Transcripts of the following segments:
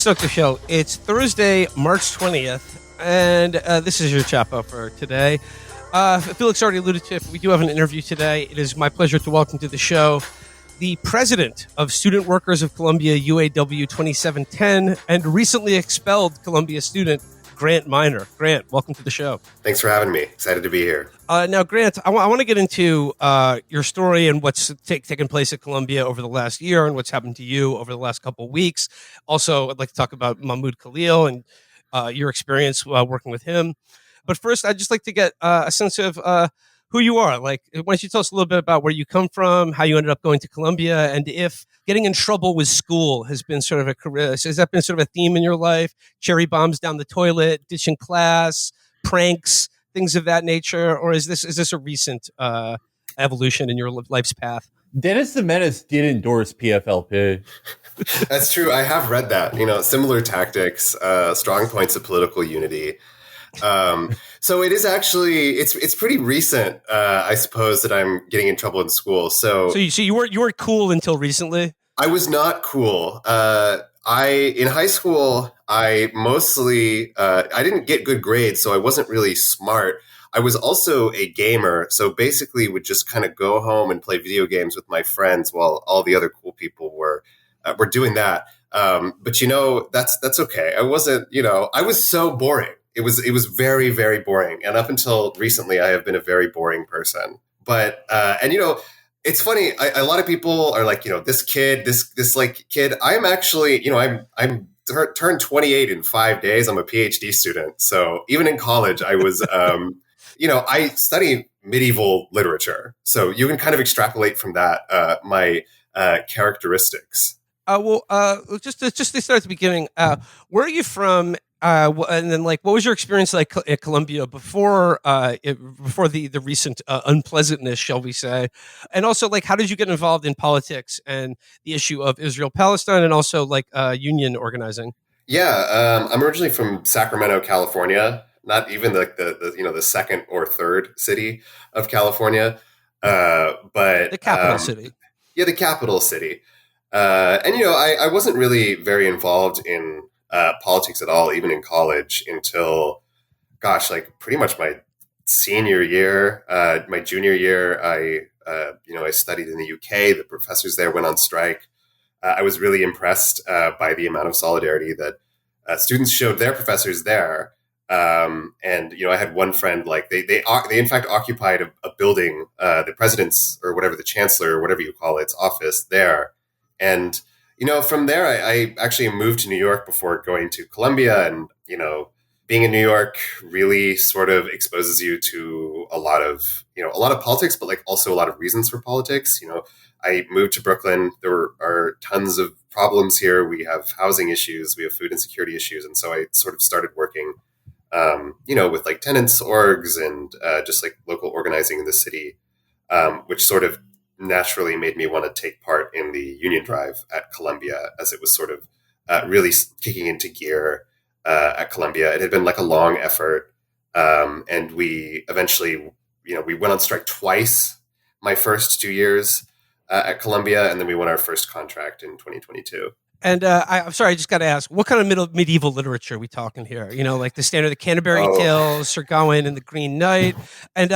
Stoker Show. It's Thursday, March 20th, and this is your Chapo for today. Felix already alluded to it, but we do have an interview today. It is my pleasure to welcome to the show the president of Student Workers of Columbia, UAW 2710, and recently expelled Columbia student, Grant Minor. Grant, welcome to the show. Thanks for having me. Excited to be here. Now, Grant, I want to get into your story and what's taken place at Columbia over the last year and what's happened to you over the last couple of weeks. Also, I'd like to talk about Mahmoud Khalil and your experience working with him. But first, I'd just like to get a sense of who you are. Like, why don't you tell us a little bit about where you come from, how you ended up going to Columbia, and if getting in trouble with school has been sort of has that been sort of a theme in your life? Cherry bombs down the toilet, ditching class, pranks, things of that nature, or is this a recent evolution in your life's path? Dennis the Menace did endorse PFLP. That's true. I have read that. Similar tactics, strong points of political unity. So it is actually it's pretty recent, I suppose, that I'm getting in trouble in school. So you weren't cool until recently. I was not cool. In high school, I mostly I didn't get good grades, so I wasn't really smart. I was also a gamer, so basically would just kind of go home and play video games with my friends while all the other cool people were doing that. But that's okay. I wasn't. I was so boring. It was very, very boring. And up until recently, I have been a very boring person. But, it's funny. A lot of people are like, this kid. I am actually, I'm turned 28 in 5 days. I'm a PhD student. So even in college, I was, I study medieval literature. So you can kind of extrapolate from that, my characteristics. Just to start at the beginning, where are you from? And then, what was your experience like at Columbia before the recent unpleasantness, shall we say? And also, how did you get involved in politics and the issue of Israel-Palestine, and also union organizing? Yeah, I'm originally from Sacramento, California. Not even the second or third city of California, but the capital city. Yeah, the capital city. I wasn't really very involved in politics at all, even in college, until, pretty much my senior year. My junior year, I studied in the UK. The professors there went on strike. I was really impressed by the amount of solidarity that students showed their professors there. I had one friend, they in fact occupied a building, the president's or whatever, the chancellor or whatever you call its office there. And from there, I actually moved to New York before going to Columbia. And, being in New York really sort of exposes you to a lot of politics, but also a lot of reasons for politics. I moved to Brooklyn. There are tons of problems here. We have housing issues. We have food insecurity issues. And so I sort of started working, with tenants orgs and just local organizing in the city, which sort of naturally made me want to take part in the union drive at Columbia, as it was sort of really kicking into gear at Columbia. It had been a long effort. And we eventually, we went on strike twice my first 2 years at Columbia. And then we won our first contract in 2022. And I'm sorry, I just got to ask, what kind of medieval literature are we talking here? The standard, the Canterbury Tales, Sir Gawain and the Green Knight. And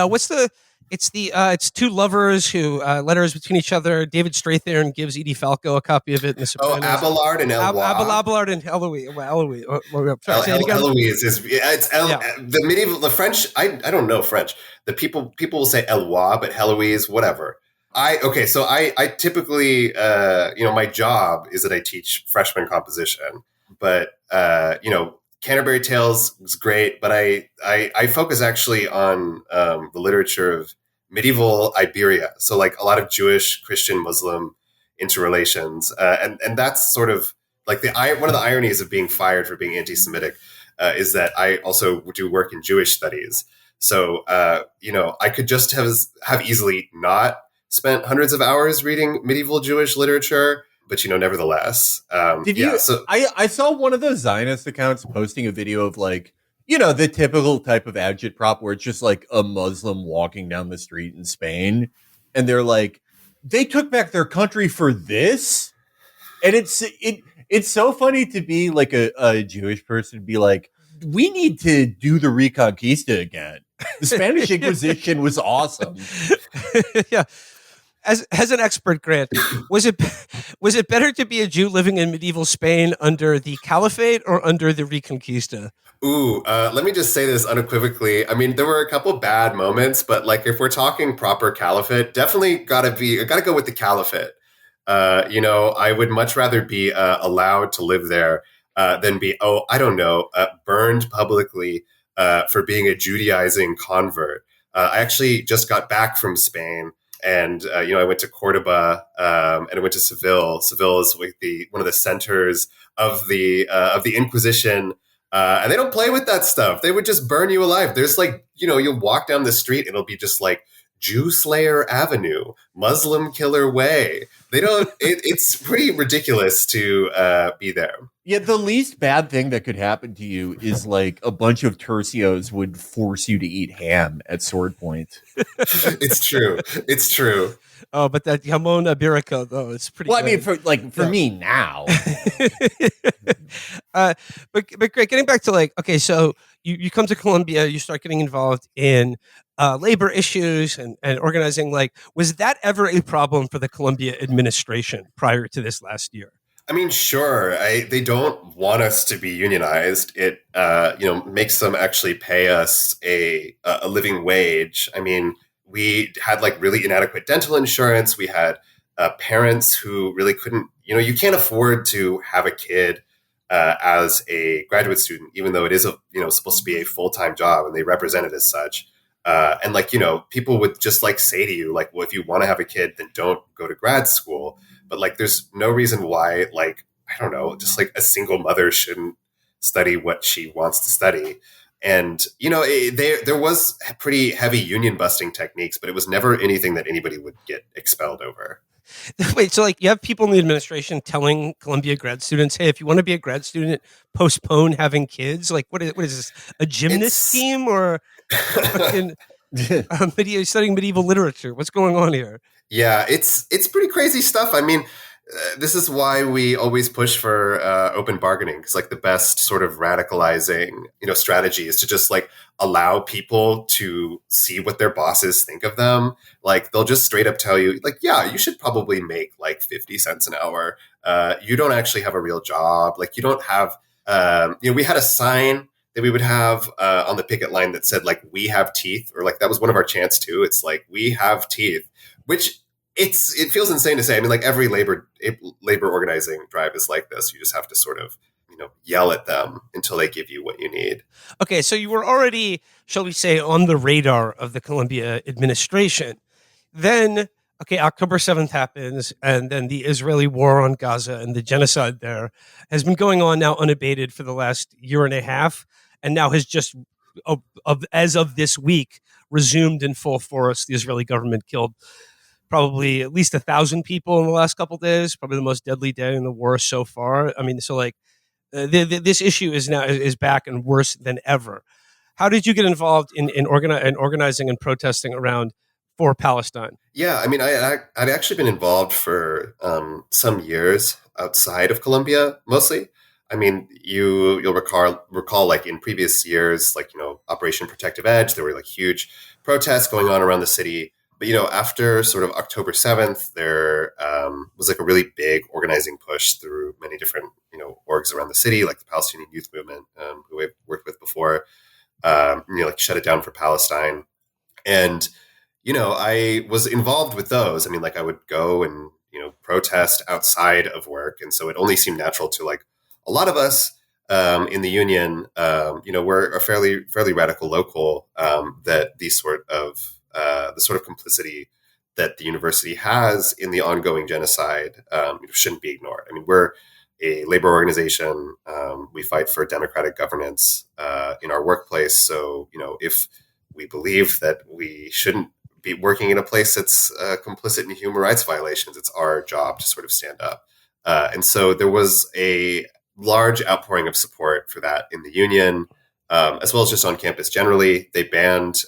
it's two lovers who letters between each other. David Strathairn gives Edie Falco a copy of it in The Sopranos. Abelard and Eloise. Abelard and Eloise. Eloise is the medieval, the French. I don't know French. The people will say Eloise, but Heloise, whatever. So I typically, my job is that I teach freshman composition, but Canterbury Tales was great, but I focus actually on the literature of medieval Iberia. So a lot of Jewish, Christian, Muslim interrelations. And that's sort of one of the ironies of being fired for being anti-Semitic is that I also do work in Jewish studies. So, I could just have easily not spent hundreds of hours reading medieval Jewish literature, but nevertheless, I saw one of those Zionist accounts posting a video of the typical type of agitprop where it's just a Muslim walking down the street in Spain, and they're they took back their country for this, and It's so funny to be like a Jewish person to be like, we need to do the Reconquista again. The Spanish Inquisition was awesome. Yeah. As an expert, Grant, was it better to be a Jew living in medieval Spain under the Caliphate or under the Reconquista? Ooh, let me just say this unequivocally. I mean, there were a couple bad moments, but like if we're talking proper caliphate, definitely gotta go with the caliphate. I would much rather be allowed to live there than be, I don't know, burned publicly for being a Judaizing convert. I actually just got back from Spain, and I went to Cordoba and I went to Seville. Seville is like one of the centers of the Inquisition. And they don't play with that stuff. They would just burn you alive. There's like, you'll walk down the street and it'll be just like Jew Slayer Avenue, Muslim Killer Way. They don't, it's pretty ridiculous to be there. Yeah, the least bad thing that could happen to you is like a bunch of tercios would force you to eat ham at sword point. It's true. It's true. Oh, but that jamon iberico, though, it's pretty Well, good. I mean, for me now. But great, getting back to okay, so you come to Colombia, you start getting involved in labor issues and organizing. Was that ever a problem for the Colombia administration prior to this last year? I mean, sure. They don't want us to be unionized. It, makes them actually pay us a living wage. I mean, we had really inadequate dental insurance. We had parents who really couldn't, you can't afford to have a kid as a graduate student, even though it is supposed to be a full-time job and they represent it as such. And people would just say to you, well, if you want to have a kid, then don't go to grad school. But there's no reason why, I don't know, just a single mother shouldn't study what she wants to study. And, there was pretty heavy union busting techniques, but it was never anything that anybody would get expelled over. Wait, so you have people in the administration telling Columbia grad students, hey, if you want to be a grad student, postpone having kids? What is this, a gymnast team or fucking studying medieval literature? What's going on here? Yeah, it's pretty crazy stuff. I mean, this is why we always push for open bargaining, because the best sort of radicalizing strategy is to just allow people to see what their bosses think of them. They'll just straight up tell you yeah, you should probably make 50 cents an hour. You don't actually have a real job. You don't have we had a sign that we would have on the picket line that said we have teeth, or that was one of our chants too. It's we have teeth, which it feels insane to say. I mean, every labor organizing drive is like this. You just have to sort of, yell at them until they give you what you need. Okay, so you were already, shall we say, on the radar of the Colombia administration. Then, October 7th happens, and then the Israeli war on Gaza and the genocide there has been going on now unabated for the last year and a half, and now has just, as of this week, resumed in full force. The Israeli government killed probably at least 1,000 people in the last couple of days, probably the most deadly day in the war so far. I mean, so this issue is back and worse than ever. How did you get involved in organizing and protesting around for Palestine? Yeah, I mean, I'd actually been involved for some years outside of Colombia, mostly. I mean, you'll recall in previous years, Operation Protective Edge, there were huge protests going on around the city. But, after sort of October 7th, there was a really big organizing push through many different, orgs around the city, like the Palestinian Youth Movement, who I've worked with before, Shut It Down for Palestine. And, I was involved with those. I mean, I would go and, protest outside of work. And so it only seemed natural to a lot of us in the union, we're a fairly radical local, that the sort of complicity that the university has in the ongoing genocide shouldn't be ignored. I mean, we're a labor organization. We fight for democratic governance in our workplace. So, if we believe that we shouldn't be working in a place that's complicit in human rights violations, it's our job to sort of stand up. And so there was a large outpouring of support for that in the union, as well as just on campus generally. They banned,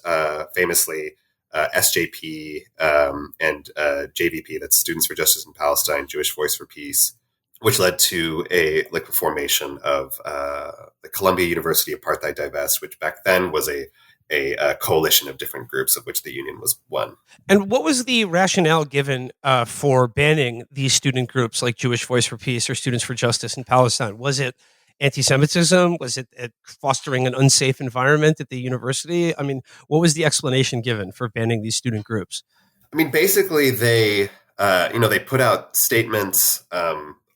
famously, SJP and JVP, that's Students for Justice in Palestine, Jewish Voice for Peace, which led to a formation of the Columbia University Apartheid Divest, which back then was a coalition of different groups, of which the union was one. And what was the rationale given for banning these student groups like Jewish Voice for Peace or Students for Justice in Palestine? Was it anti-Semitism? Was it fostering an unsafe environment at the university? I mean, what was the explanation given for banning these student groups? I mean, basically, they put out statements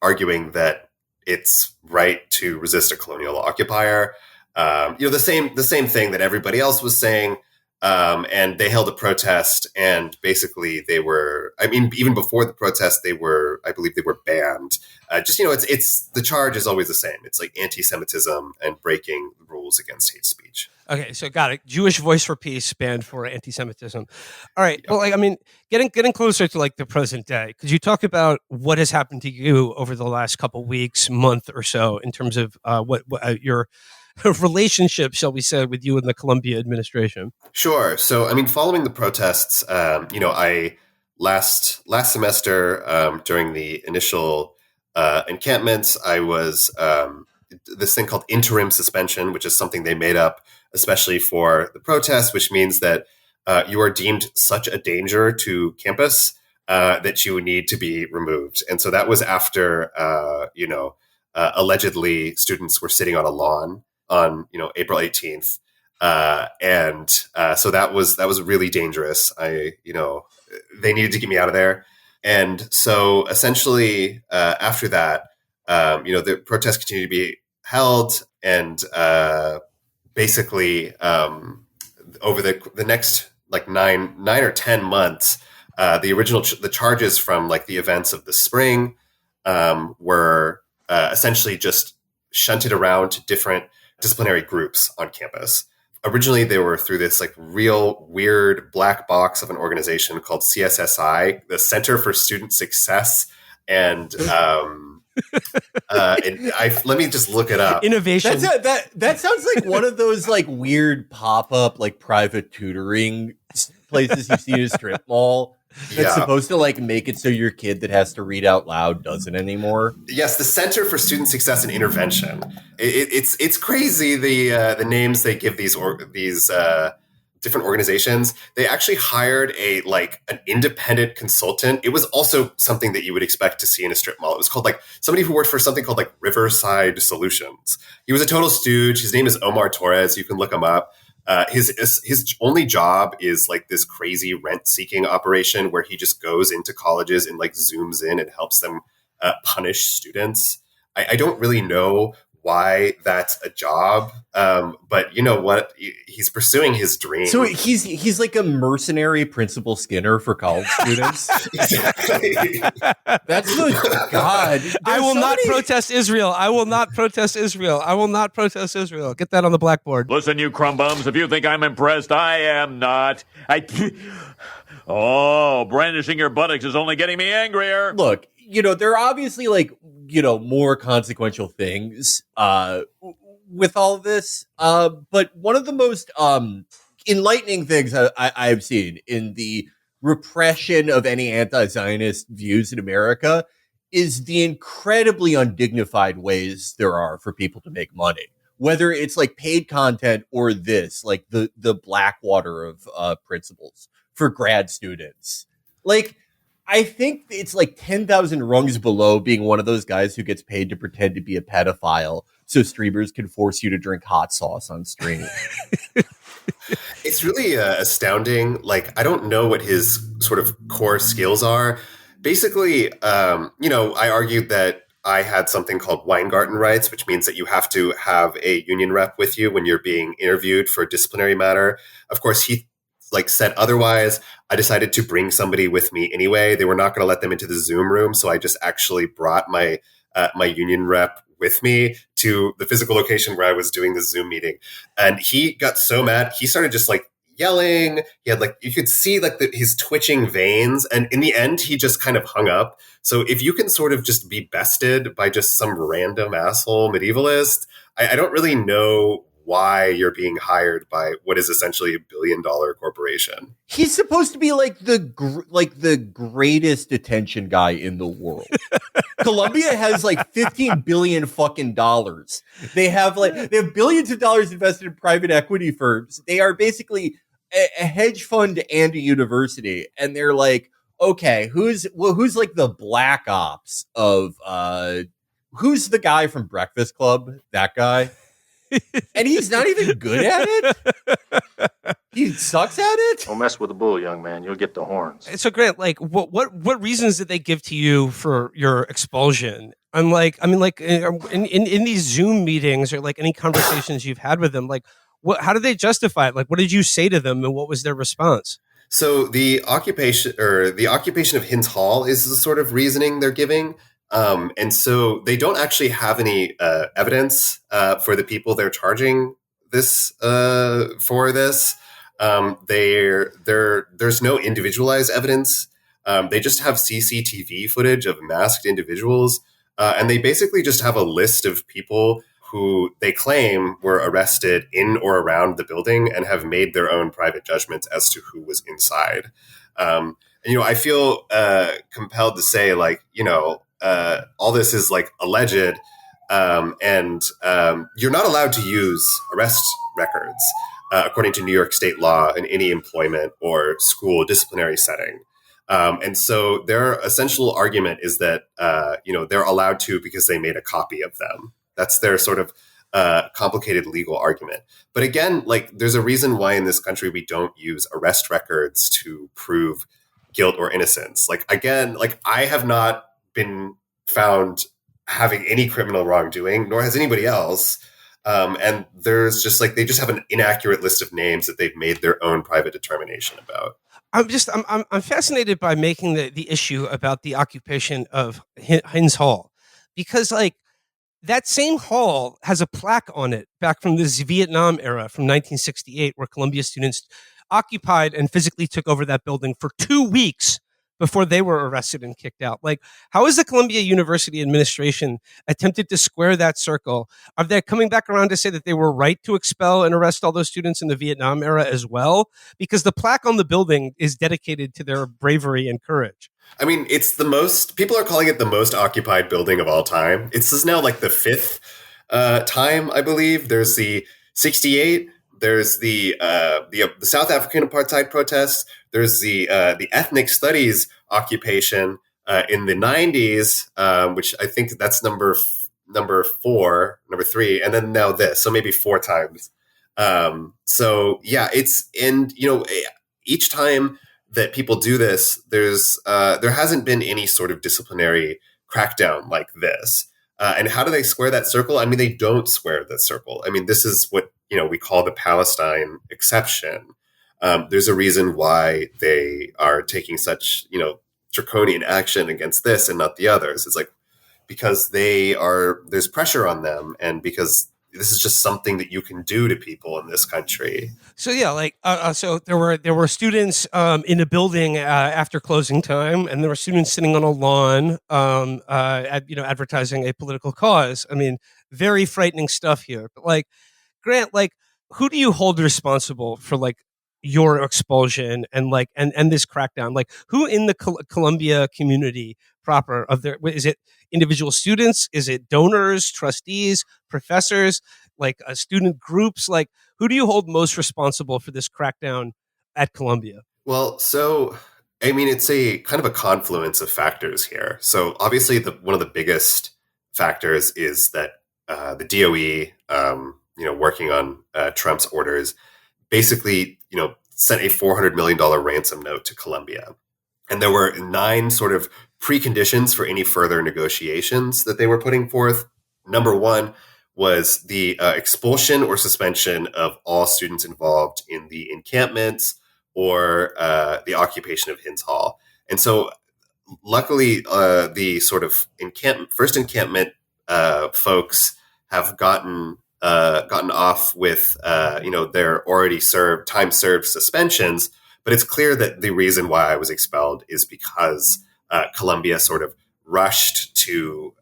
arguing that it's right to resist a colonial occupier. The same thing that everybody else was saying. And they held a protest, and basically they were, I mean, even before the protest, I believe they were banned. It's the charge is always the same. It's like anti-Semitism and breaking rules against hate speech. Okay, so got it. Jewish Voice for Peace banned for anti-Semitism. All right. Well, I mean, getting closer to the present day, could you talk about what has happened to you over the last couple weeks, month or so, in terms of what your relationship, shall we say, with you and the Columbia administration? Sure. So, I mean, following the protests, I last semester during the initial encampments, I was this thing called interim suspension, which is something they made up especially for the protests, which means that you are deemed such a danger to campus that you would need to be removed. And so that was after, allegedly students were sitting on a lawn on, April 18th. So that was really dangerous. They needed to get me out of there. And so essentially, after that, the protests continued to be held, and basically over the next 9 or 10 months, the charges from the events of the spring were essentially just shunted around to different disciplinary groups on campus. Originally, they were through this real weird black box of an organization called CSSI, the Center for Student Success, and let me just look it up. Innovation. That sounds like one of those weird pop up private tutoring places you see in a strip mall. That's supposed to make it so your kid that has to read out loud doesn't anymore. Yes, the Center for Student Success and Intervention. It's crazy the names they give these different organizations. They actually hired an independent consultant. It was also something that you would expect to see in a strip mall. It was called somebody who worked for something called Riverside Solutions. He was a total stooge. His name is Omar Torres. You can look him up. His only job is this crazy rent-seeking operation where he just goes into colleges and zooms in and helps them punish students. I don't really know why that's a job, but you know what? He's pursuing his dream. So he's like a mercenary Principal Skinner for college students. Exactly. That's the God. I will not protest Israel. I will not protest Israel. I will not protest Israel. Get that on the blackboard. Listen, you crumb bums, if you think I'm impressed, I am not. Oh, brandishing your buttocks is only getting me angrier. Look, there are obviously more consequential things with all of this. But one of the most enlightening things I've seen in the repression of any anti-Zionist views in America is the incredibly undignified ways there are for people to make money. Whether it's paid content or this, the Blackwater of principles for grad students. I think it's 10,000 rungs below being one of those guys who gets paid to pretend to be a pedophile so streamers can force you to drink hot sauce on stream. It's really astounding. I don't know what his sort of core skills are. Basically, I argued that I had something called Weingarten rights, which means that you have to have a union rep with you when you're being interviewed for a disciplinary matter. Of course, he said otherwise. I decided to bring somebody with me anyway. They were not going to let them into the Zoom room, so I just actually brought my union rep with me to the physical location where I was doing the Zoom meeting. And he got so mad, he started just yelling. He had you could see his twitching veins, and in the end, he just kind of hung up. So if you can sort of just be bested by just some random asshole medievalist, I don't really know why you're being hired by what is essentially $1 billion corporation. He's supposed to be like the greatest attention guy in the world. Colombia has like 15 billion fucking dollars. They have billions of dollars invested in private equity firms. They are basically a hedge fund and a university, and they're like, okay, who's like the black ops of who's the guy from Breakfast Club? That guy. And he's not even good at it. He sucks at it. Don't mess with the bull, young man. You'll get the horns. So Grant, like, what reasons did they give to you for your expulsion? In these Zoom meetings or like any conversations you've had with them, like, how did they justify it? Like, what did you say to them, and what was their response? So the occupation of Hins Hall is the sort of reasoning they're giving. And so they don't actually have any evidence for the people they're charging this for this. There's no individualized evidence. They just have CCTV footage of masked individuals, and they basically just have a list of people who they claim were arrested in or around the building and have made their own private judgments as to who was inside. And, I feel compelled to say, like, all this is like alleged, and you're not allowed to use arrest records according to New York state law in any employment or school disciplinary setting. And so their essential argument is that, they're allowed to because they made a copy of them. That's their sort of complicated legal argument. But again, like, there's a reason why in this country we don't use arrest records to prove guilt or innocence. Like, again, like, I have not been found having any criminal wrongdoing, nor has anybody else. And there's just like, they just have an inaccurate list of names that they've made their own private determination about. I'm fascinated by making the issue about the occupation of Hins Hall, because like that same hall has a plaque on it back from this Vietnam era from 1968, where Columbia students occupied and physically took over that building for 2 weeks before they were arrested and kicked out. Like, how is the Columbia University administration attempted to square that circle? Are they coming back around to say that they were right to expel and arrest all those students in the Vietnam era as well? Because the plaque on the building is dedicated to their bravery and courage. I mean, people are calling it the most occupied building of all time. This is now like the fifth time, I believe. There's the 68. There's the South African apartheid protests. There's the ethnic studies occupation in the 90s, which I think that's number 3, and then now this, so maybe 4 times. So yeah, each time that people do this, there hasn't been any sort of disciplinary crackdown like this. And how do they square that circle? I mean, they don't square the circle. I mean, this is what we call the Palestine exception. There's a reason why they are taking such draconian action against this and not the others. It's like because there's pressure on them, and because this is just something that you can do to people in this country. So yeah, like so there were students in a building after closing time, and there were students sitting on a lawn, advertising a political cause. I mean, very frightening stuff here. But like, Grant, like, who do you hold responsible for like your expulsion and like and this crackdown? Like, who in the Columbia community proper is it individual students? Is it donors, trustees, professors, like student groups? Like, who do you hold most responsible for this crackdown at Columbia? Well, so I mean, it's a kind of a confluence of factors here. So obviously, one of the biggest factors is that the DOE, working on Trump's orders, basically, sent a $400 million ransom note to Columbia. And there were 9 sort of preconditions for any further negotiations that they were putting forth. Number 1 was the expulsion or suspension of all students involved in the encampments or the occupation of Hins Hall. And so luckily, the sort of first encampment folks have gotten off with their already time served suspensions, but it's clear that the reason why I was expelled is because Columbia sort of rushed to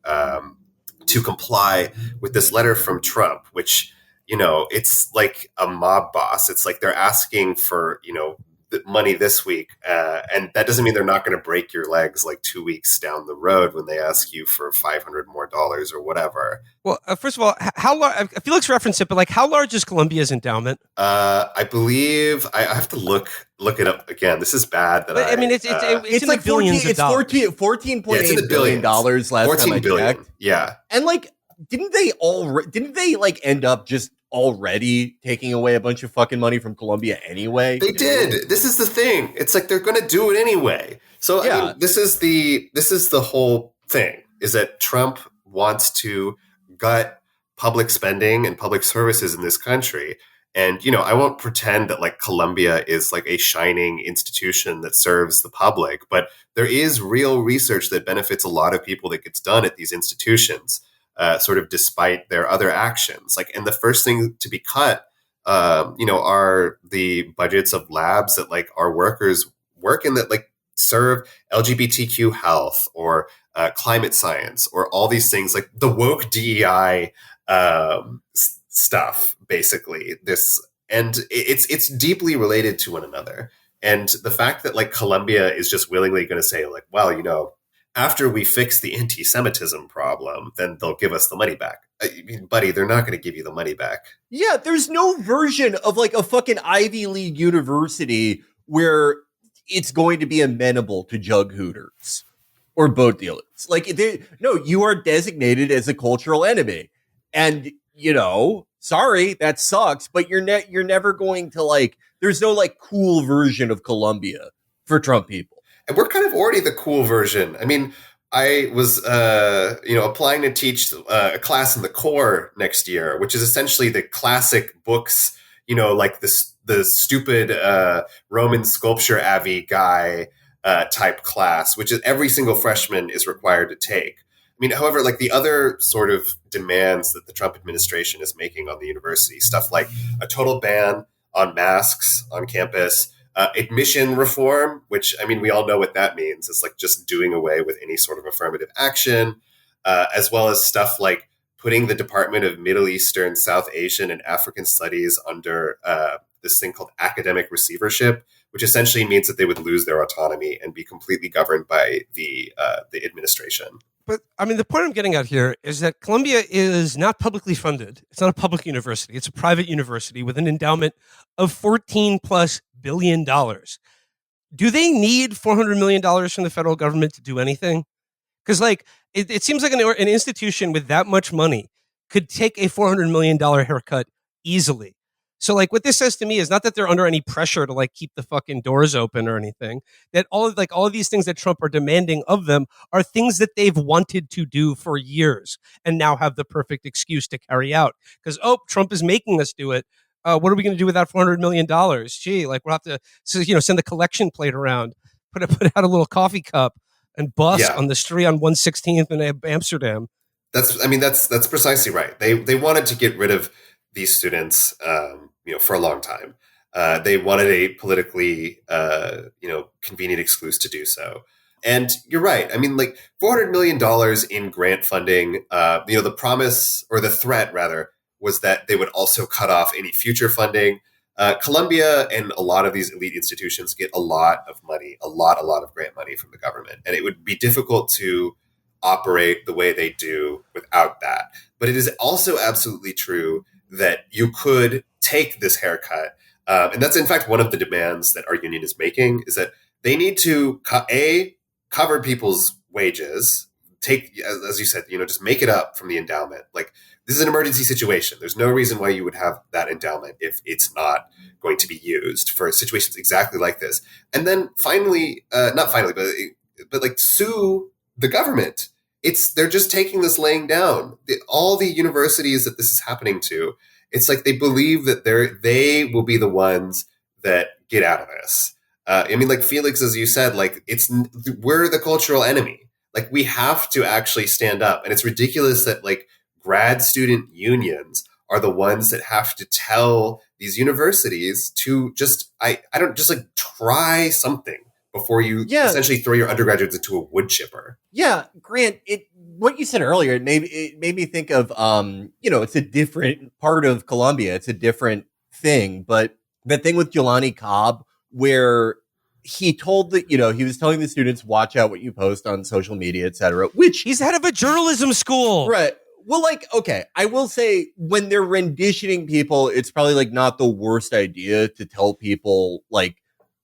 comply with this letter from Trump, which it's like a mob boss. It's like they're asking for, money this week. And that doesn't mean they're not going to break your legs like 2 weeks down the road when they ask you for $500 more or whatever. Well, first of all, how large? Felix referenced it, but like, how large is Colombia's endowment? I believe I have to look it up again. This is bad. It's in like the billions of dollars. $14.8 billion last time I checked. Yeah. And like, didn't they like end up just already taking away a bunch of fucking money from Colombia anyway? They did. This is the thing. It's like they're going to do it anyway. So Yeah. I mean, this is the whole thing, is that Trump wants to gut public spending and public services in this country. And, I won't pretend that like Colombia is like a shining institution that serves the public, but there is real research that benefits a lot of people that gets done at these institutions. Sort of despite their other actions. Like, and the first thing to be cut, are the budgets of labs that like our workers work in, that like serve LGBTQ health or climate science or all these things, like the woke DEI stuff, basically. And it's deeply related to one another. And the fact that like Colombia is just willingly going to say like, well, after we fix the anti-Semitism problem, then they'll give us the money back. I mean, buddy, they're not going to give you the money back. Yeah, there's no version of like a fucking Ivy League university where it's going to be amenable to jug hooters or boat dealers. Like, you are designated as a cultural enemy. And, sorry, that sucks, but you're never going to like, there's no like cool version of Colombia for Trump people. And we're kind of already the cool version. I mean, I was, applying to teach a class in the core next year, which is essentially the classic books, like the stupid Roman sculpture Avi guy type class, which is every single freshman is required to take. I mean, however, like the other sort of demands that the Trump administration is making on the university, stuff like a total ban on masks on campus, admission reform, which, I mean, we all know what that means. It's like just doing away with any sort of affirmative action, as well as stuff like putting the Department of Middle Eastern, South Asian, and African Studies under this thing called academic receivership, which essentially means that they would lose their autonomy and be completely governed by the administration. But I mean, the point I'm getting at here is that Columbia is not publicly funded. It's not a public university. It's a private university with an endowment of $14+ billion. Do they need $400 million from the federal government to do anything? Because like, it seems like an institution with that much money could take a $400 million haircut easily. So like what this says to me is not that they're under any pressure to like keep the fucking doors open or anything, that all of these things that Trump are demanding of them are things that they've wanted to do for years and now have the perfect excuse to carry out. Because, Trump is making us do it. What are we going to do with that $400 million? Gee, like we'll have to send the collection plate around, put out a little coffee cup and bus on the street on 116th in Amsterdam. That's precisely right. They wanted to get rid of these students, for a long time. They wanted a politically, convenient excuse to do so. And you're right. I mean, like $400 million in grant funding, the promise, or the threat rather, was that they would also cut off any future funding. Columbia and a lot of these elite institutions get a lot of money, a lot of grant money from the government. And it would be difficult to operate the way they do without that. But it is also absolutely true that you could take this haircut. And that's, in fact, one of the demands that our union is making, is that they need to, cover people's wages, take, as you said, just make it up from the endowment. Like, this is an emergency situation. There's no reason why you would have that endowment if it's not going to be used for situations exactly like this. And then finally, but like sue the government. They're just taking this laying down. All the universities that this is happening to, it's like they believe that they will be the ones that get out of this. I mean, like Felix, as you said, like we're the cultural enemy. Like we have to actually stand up. And it's ridiculous that like grad student unions are the ones that have to tell these universities to just try something before you essentially throw your undergraduates into a wood chipper. Yeah, Grant, what you said earlier, it made me think of, it's a different part of Colombia. It's a different thing, but that thing with Jelani Cobb where he told that, he was telling the students, watch out what you post on social media, etc., which he's head of a journalism school. Right. Well, okay, I will say when they're renditioning people, it's probably not the worst idea to tell people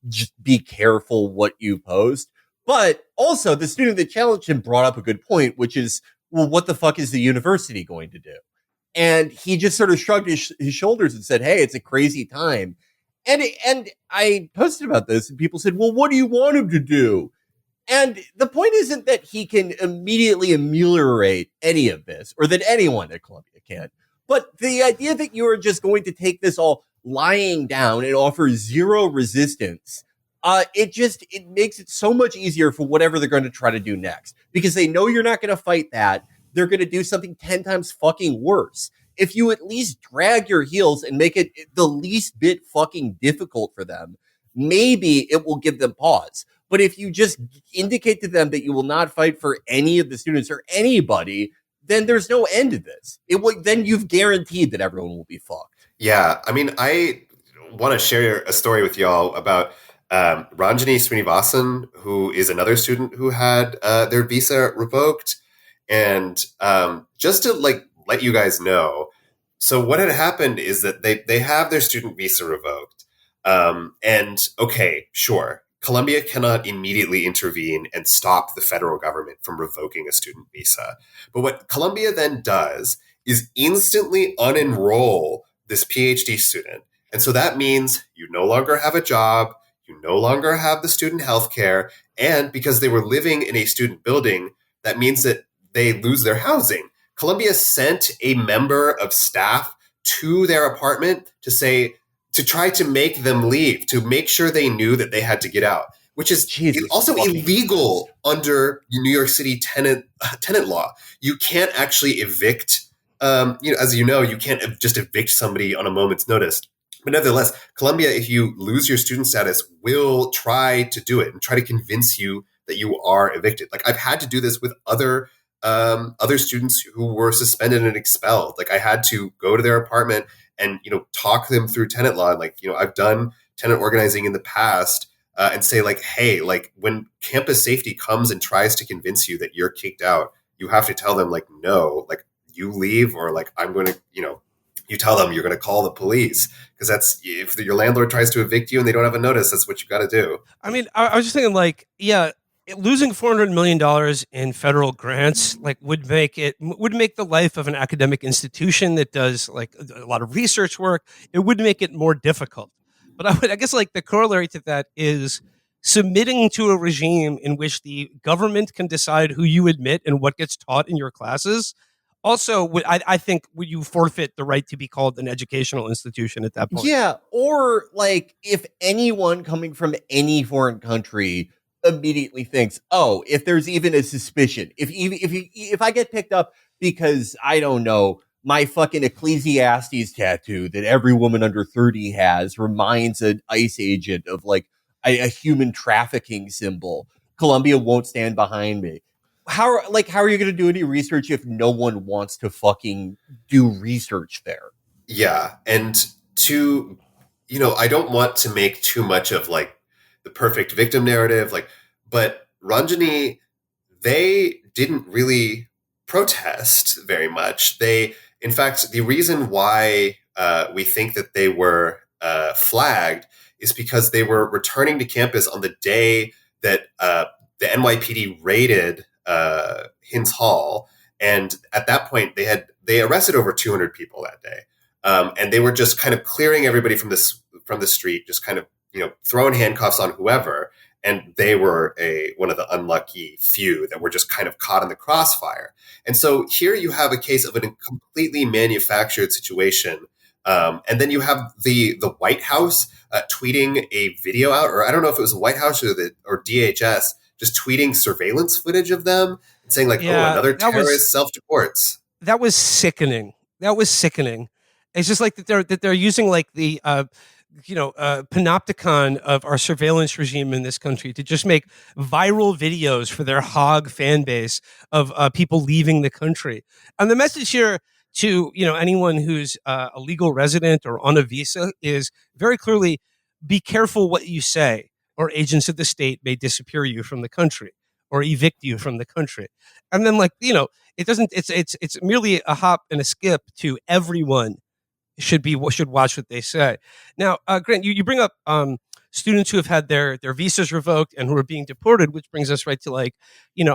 just be careful what you post. But also the student that challenged him brought up a good point, which is, well, what the fuck is the university going to do? And he just sort of shrugged his shoulders and said, hey, it's a crazy time. And I posted about this and people said, well, what do you want him to do? And the point isn't that he can immediately ameliorate any of this or that anyone at Columbia can. But the idea that you are just going to take this all lying down and offer zero resistance, it makes it so much easier for whatever they're going to try to do next. Because they know you're not going to fight that. They're going to do something 10 times fucking worse. If you at least drag your heels and make it the least bit fucking difficult for them, maybe it will give them pause. But if you just indicate to them that you will not fight for any of the students or anybody, then there's no end to this. Then you've guaranteed that everyone will be fucked. Yeah. I mean, I want to share a story with y'all about Ranjani Srinivasan, who is another student who had their visa revoked. And just to let you guys know, so what had happened is that they have their student visa revoked. And okay, sure. Colombia cannot immediately intervene and stop the federal government from revoking a student visa. But what Colombia then does is instantly unenroll this PhD student. And so that means you no longer have a job, you no longer have the student health care, and because they were living in a student building, that means that they lose their housing. Colombia sent a member of staff to their apartment to try to make them leave, to make sure they knew that they had to get out, which is also illegal under New York City tenant law. You can't actually evict, as you know, you can't just evict somebody on a moment's notice. But nevertheless, Colombia, if you lose your student status, will try to do it and try to convince you that you are evicted. I've had to do this with other students who were suspended and expelled. I had to go to their apartment and, talk them through tenant law. I've done tenant organizing in the past and say hey, when campus safety comes and tries to convince you that you're kicked out, you have to tell them no, you leave or I'm going to, you tell them you're going to call the police because that's if your landlord tries to evict you and they don't have a notice, that's what you got to do. I mean, I was just thinking losing $400 million in federal grants would make the life of an academic institution that does a lot of research work, it would make it more difficult. But I guess the corollary to that is submitting to a regime in which the government can decide who you admit and what gets taught in your classes. Also, I think would you forfeit the right to be called an educational institution at that point? Yeah, or if anyone coming from any foreign country immediately thinks, oh, if there's even a suspicion, if I get picked up because, I don't know, my fucking Ecclesiastes tattoo that every woman under 30 has reminds an ICE agent of a human trafficking symbol, Colombia won't stand behind me. How are you going to do any research if no one wants to fucking do research there? Yeah. And I don't want to make too much of the perfect victim narrative, but Ranjani, they didn't really protest very much. In fact, the reason why we think that they were flagged is because they were returning to campus on the day that the NYPD raided Hins Hall. And at that point, they arrested over 200 people that day. And they were just kind of clearing everybody from the street, just kind of, throwing handcuffs on whoever. And they were one of the unlucky few that were just kind of caught in the crossfire. And so here you have a case of a completely manufactured situation. And then you have the White House tweeting a video out, or I don't know if it was the White House or DHS, just tweeting surveillance footage of them and saying another terrorist self-deports. That was sickening. It's just that they're using panopticon of our surveillance regime in this country to just make viral videos for their hog fan base of people leaving the country. And the message here to anyone who's a legal resident or on a visa is very clearly: be careful what you say, or agents of the state may disappear you from the country or evict you from the country. And then, it doesn't. It's merely a hop and a skip to everyone should watch what they say. Now, Grant, you bring up students who have had their visas revoked and who are being deported, which brings us right to I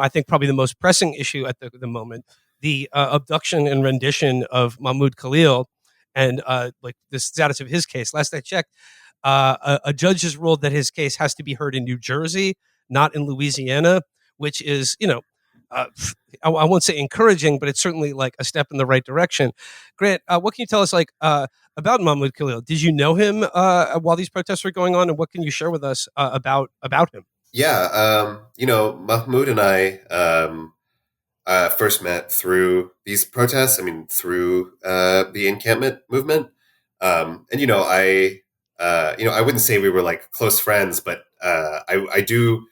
think probably the most pressing issue at the moment: the abduction and rendition of Mahmoud Khalil, and the status of his case. Last I checked, a judge has ruled that his case has to be heard in New Jersey, not in Louisiana, which is I won't say encouraging, but it's certainly like a step in the right direction. Grant, what can you tell us about Mahmoud Khalil? Did you know him while these protests were going on, and what can you share with us about him? Yeah, Mahmoud and I first met through these protests. I mean, through the encampment movement, and I wouldn't say we were like close friends, but I do,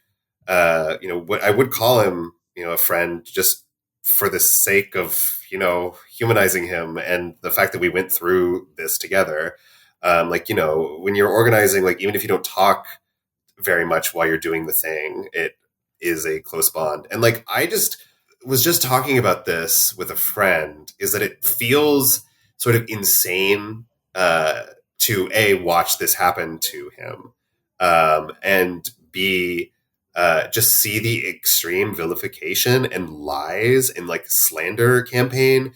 what I would call him, a friend, just for the sake of humanizing him and the fact that we went through this together. When you're organizing, like even if you don't talk very much while you're doing the thing, it is a close bond. And I just was just talking about this with a friend, is that it feels sort of insane to watch this happen to him, and B, just see the extreme vilification and lies and slander campaign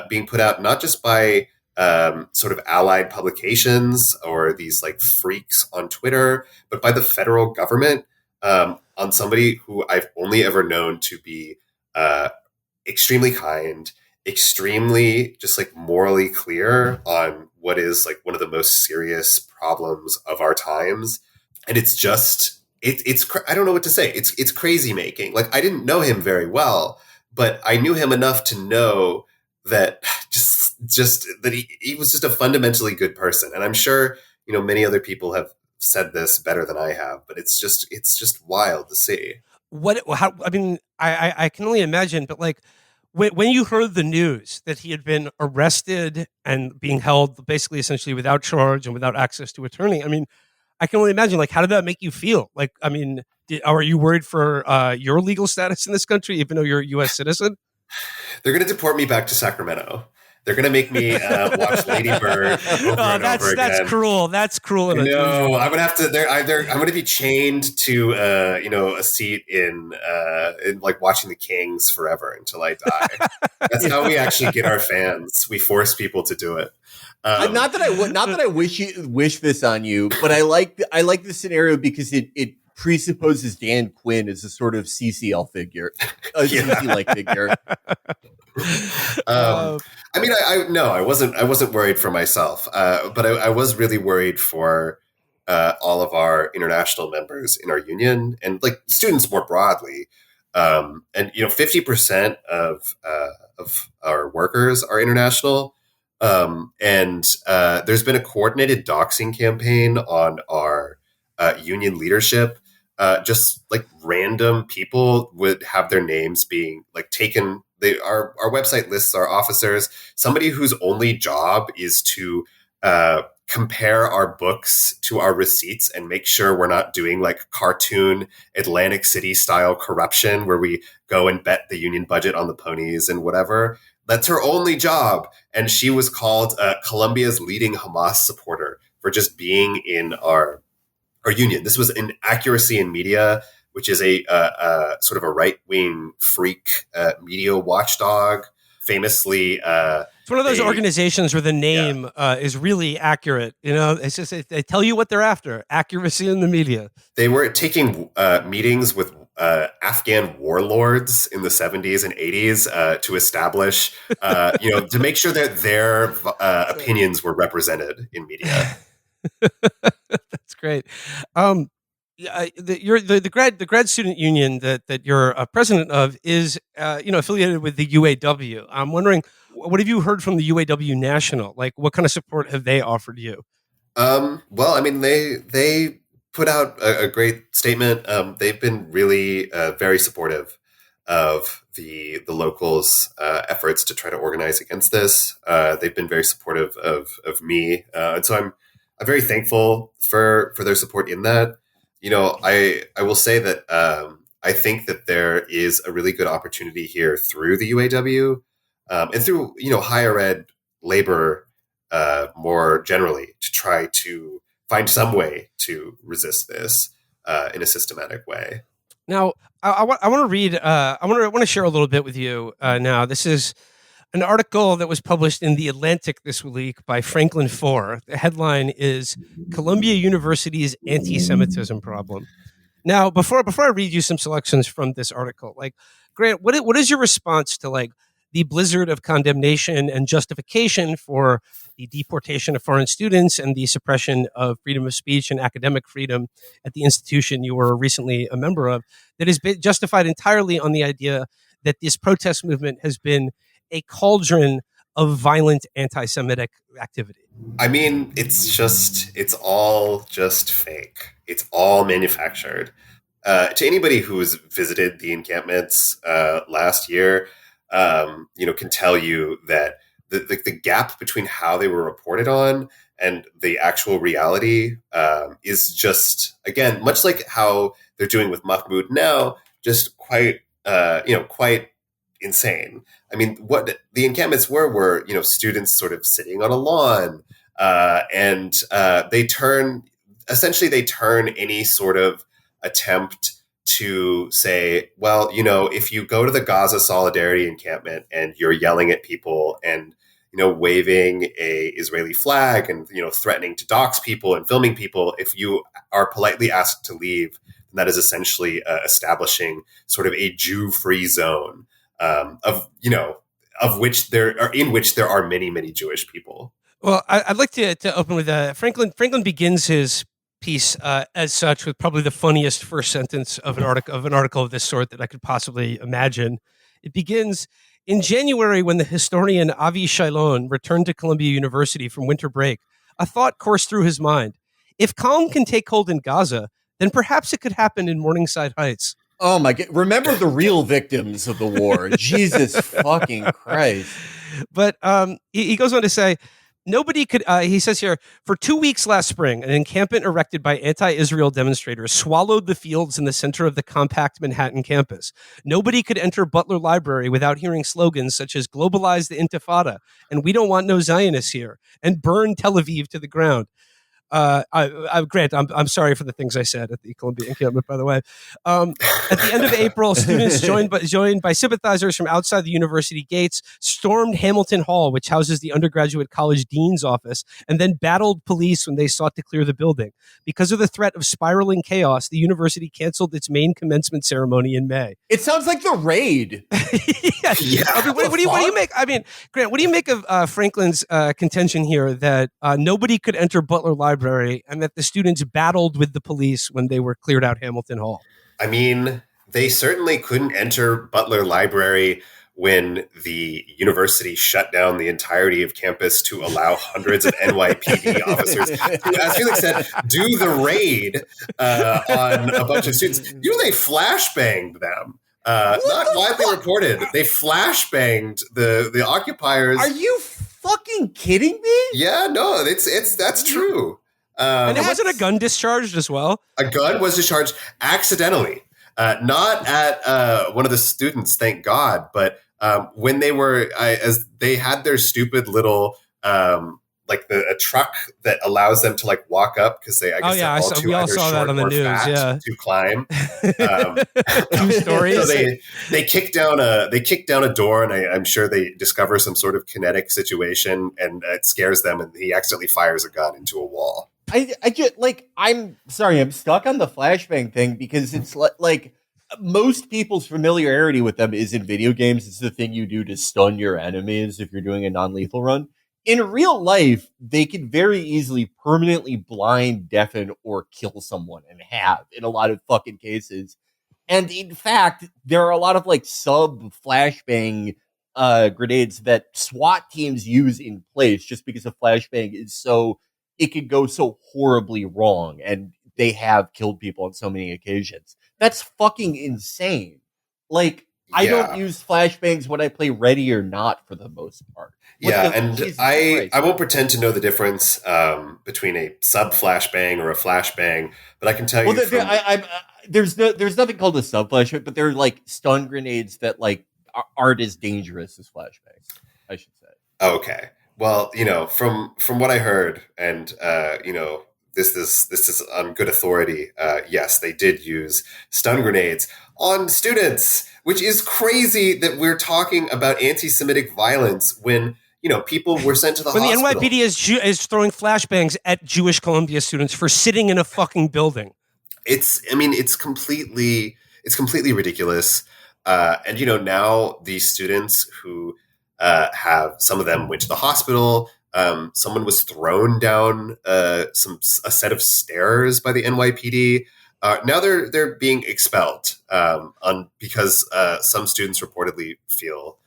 being put out, not just by sort of allied publications or these freaks on Twitter, but by the federal government on somebody who I've only ever known to be extremely kind, extremely just morally clear on what is one of the most serious problems of our times. And it's just, I don't know what to say. It's crazy making. I didn't know him very well, but I knew him enough to know that just that he was just a fundamentally good person. And I'm sure, many other people have said this better than I have, but it's just wild to see. I can only imagine, but when you heard the news that he had been arrested and being held basically essentially without charge and without access to attorney, I can only imagine, how did that make you feel? Are you worried for your legal status in this country, even though you're a U.S. citizen? They're going to deport me back to Sacramento. They're going to make me watch Lady Bird over and over again. That's cruel. That's cruel. No, I'm going to have to. I'm going to be chained to a seat in watching the Kings forever until I die. That's how we actually get our fans. We force people to do it. Not that I wish this on you, but I like the scenario because it presupposes Dan Quinn is a sort of CCL figure, a CC-like figure. I wasn't worried for myself, but I was really worried for all of our international members in our union and students more broadly. And 50% of our workers are international. And there's been a coordinated doxing campaign on our union leadership. Just random people would have their names being taken. Our website lists our officers. Somebody whose only job is to compare our books to our receipts and make sure we're not doing cartoon Atlantic City style corruption where we go and bet the union budget on the ponies and whatever. That's her only job. And she was called Colombia's leading Hamas supporter for just being in our union. This was Inaccuracy in Media, which is a sort of a right-wing freak media watchdog. Famously, it's one of those organizations where the name is really accurate. It's just they tell you what they're after: accuracy in the media. They were taking meetings with Afghan warlords in the 70s and 80s to establish, to make sure that their opinions were represented in media. That's great. The grad student union that you're president of is affiliated with the UAW. I'm wondering, what have you heard from the UAW National? What kind of support have they offered you? Well, I mean, they put out a great statement. They've been really very supportive of the locals' efforts to try to organize against this. They've been very supportive of me, and so I'm very thankful for their support in that. I will say that I think that there is a really good opportunity here through the UAW and through higher ed labor more generally to try to find some way to resist this in a systematic way. Now, I want to read. I want to share a little bit with you now. This is an article that was published in The Atlantic this week by Franklin Foer. The headline is Columbia University's Anti-Semitism Problem. Now, before I read you some selections from this article, like, Grant, what is your response to like the blizzard of condemnation and justification for the deportation of foreign students and the suppression of freedom of speech and academic freedom at the institution you were recently a member of, that is justified entirely on the idea that this protest movement has been a cauldron of violent anti-Semitic activity? I mean, it's all just fake. It's all manufactured. To anybody who's visited the encampments last year, can tell you that the gap between how they were reported on and the actual reality is just, again, much like how they're doing with Mahmoud now, just quite insane. I mean, what the encampments were students sort of sitting on a lawn, and they turn any sort of attempt to say, well, if you go to the Gaza Solidarity Encampment and you're yelling at people and waving a Israeli flag and threatening to dox people and filming people, if you are politely asked to leave, that is essentially establishing sort of a Jew-free zone in which there are many, many Jewish people. Well, I'd like to open with Franklin. Franklin begins his piece as such with probably the funniest first sentence of an article of this sort that I could possibly imagine. It begins, in January, when the historian Avi Shailon returned to Columbia University from winter break, a thought coursed through his mind. If calm can take hold in Gaza, then perhaps it could happen in Morningside Heights. Oh my God. Remember the real victims of the war. Jesus fucking Christ. But he goes on to say, nobody could, he says here, for 2 weeks last spring, an encampment erected by anti-Israel demonstrators swallowed the fields in the center of the compact Manhattan campus. Nobody could enter Butler Library without hearing slogans such as globalize the Intifada and we don't want no Zionists here and burn Tel Aviv to the ground. Grant, I'm sorry for the things I said at the Columbia encampment, by the way. At the end of April, students joined by sympathizers from outside the university gates stormed Hamilton Hall, which houses the undergraduate college dean's office, and then battled police when they sought to clear the building. Because of the threat of spiraling chaos, the university canceled its main commencement ceremony in May. It sounds like the raid. Yeah. I mean, what do you make? I mean, Grant, what do you make of Franklin's contention here that nobody could enter Butler Library and that the students battled with the police when they were cleared out Hamilton Hall? I mean, they certainly couldn't enter Butler Library when the university shut down the entirety of campus to allow hundreds of NYPD officers to, as Felix said, do the raid on a bunch of students. They flashbanged them. Not widely reported. They flashbanged the occupiers. Are you fucking kidding me? Yeah, no, that's true. And it wasn't a gun discharged as well? A gun was discharged accidentally. Not at one of the students, thank God, but when they were, as they had their stupid little, a truck that allows them to walk up because they, I guess, we all saw that on the news, to climb. Two stories. So they kick down a door, and I'm sure they discover some sort of kinetic situation, and it scares them, and he accidentally fires a gun into a wall. I just I'm sorry, I'm stuck on the flashbang thing because it's like most people's familiarity with them is in video games. It's the thing you do to stun your enemies if you're doing a non-lethal run. In real life, they could very easily permanently blind, deafen, or kill someone, and have in a lot of fucking cases. And in fact, there are a lot of sub flashbang grenades that SWAT teams use in place just because a flashbang is so it could go so horribly wrong, and they have killed people on so many occasions. That's fucking insane. Like, I don't Yeah. use flashbangs when I play Ready or Not for the most part. Yeah, and Jesus I Christ. won't pretend to know the difference between a sub flashbang or a flashbang, but I can tell you Well, from there's nothing called a sub flashbang, but they're like stun grenades that like aren't as dangerous as flashbangs, I should say. okay. Well, from what I heard, and this is on good authority. Yes, they did use stun grenades on students, which is crazy that we're talking about anti-Semitic violence when people were sent to the When hospital. the NYPD is throwing flashbangs at Jewish Columbia students for sitting in a fucking building. It's completely ridiculous. And now these students who have, some of them went to the hospital. Someone was thrown down a set of stairs by the NYPD. Now they're being expelled because some students reportedly feel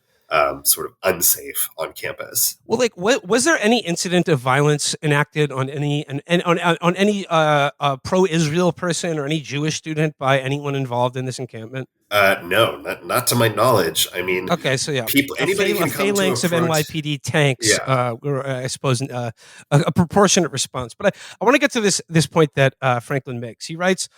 sort of unsafe on campus. Well, like, was there any incident of violence enacted on any on any pro-Israel person or any Jewish student by anyone involved in this encampment? No, not to my knowledge. I mean, Okay, so yeah, anybody can come to a phalanx of front. NYPD tanks. Yeah. Were, I suppose, a proportionate response. But I want to get to this point that Franklin makes. He writes,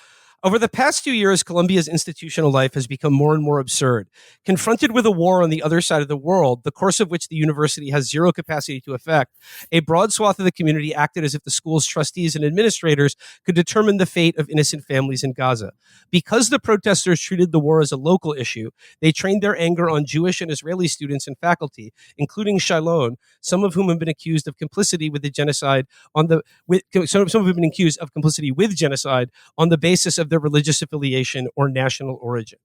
over the past few years, Columbia's institutional life has become more and more absurd. Confronted with a war on the other side of the world, the course of which the university has zero capacity to affect, a broad swath of the community acted as if the school's trustees and administrators could determine the fate of innocent families in Gaza. Because the protesters treated the war as a local issue, they trained their anger on Jewish and Israeli students and faculty, including Shylon, some of whom have been accused of complicity with the genocide some have been accused of complicity with genocide on the basis of their religious affiliation or national origin.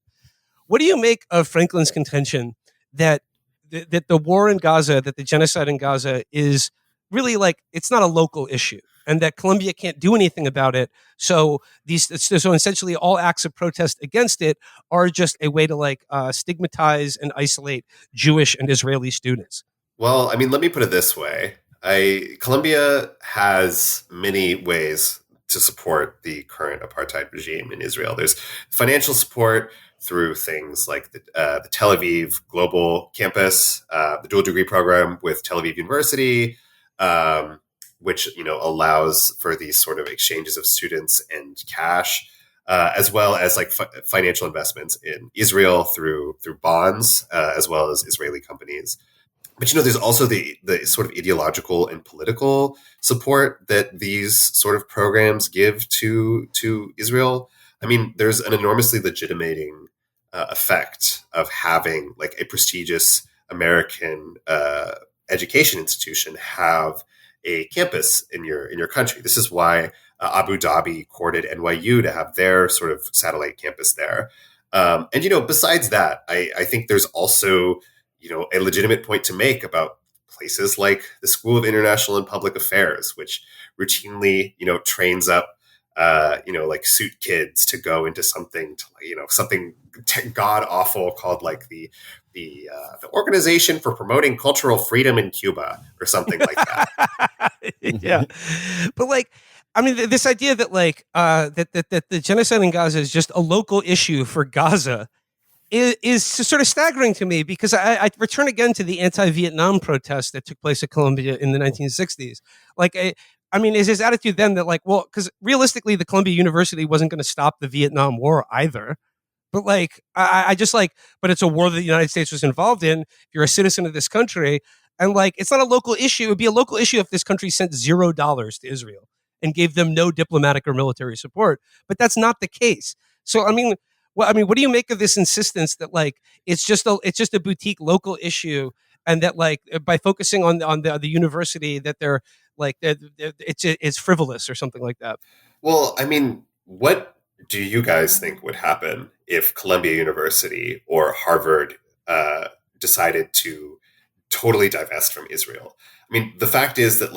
What do you make of Franklin's contention that the war in Gaza, that the genocide in Gaza is really like, it's not a local issue and that Columbia can't do anything about it? So essentially all acts of protest against it are just a way to stigmatize and isolate Jewish and Israeli students. Well, I mean, let me put it this way. Colombia has many ways to support the current apartheid regime in Israel. There's financial support through things like the Tel Aviv Global Campus, the dual degree program with Tel Aviv University, which allows for these sort of exchanges of students and cash, as well as like financial investments in Israel through bonds, as well as Israeli companies. But there's also the sort of ideological and political support that these sort of programs give to Israel. I mean, there's an enormously legitimating effect of having like a prestigious American education institution have a campus in your country. This is why Abu Dhabi courted NYU to have their sort of satellite campus there. And besides that, I think there's also a legitimate point to make about places like the School of International and Public Affairs, which routinely, trains up, like suit kids to go into something, something god awful called like the Organization for Promoting Cultural Freedom in Cuba or something like that. Yeah, but like, I mean, this idea that that the genocide in Gaza is just a local issue for Gaza is sort of staggering to me, because I return again to the anti-Vietnam protests that took place at Columbia in the 1960s. I mean, is his attitude then that because realistically, the Columbia University wasn't going to stop the Vietnam War either. But but it's a war that the United States was involved in. If you're a citizen of this country, and it's not a local issue. It would be a local issue if this country sent $0 to Israel and gave them no diplomatic or military support. But that's not the case. So, I mean, what do you make of this insistence that it's just a boutique local issue, and that by focusing on the university that they're it's frivolous or something like that? Well, I mean, what do you guys think would happen if Columbia University or Harvard decided to totally divest from Israel? I mean, the fact is that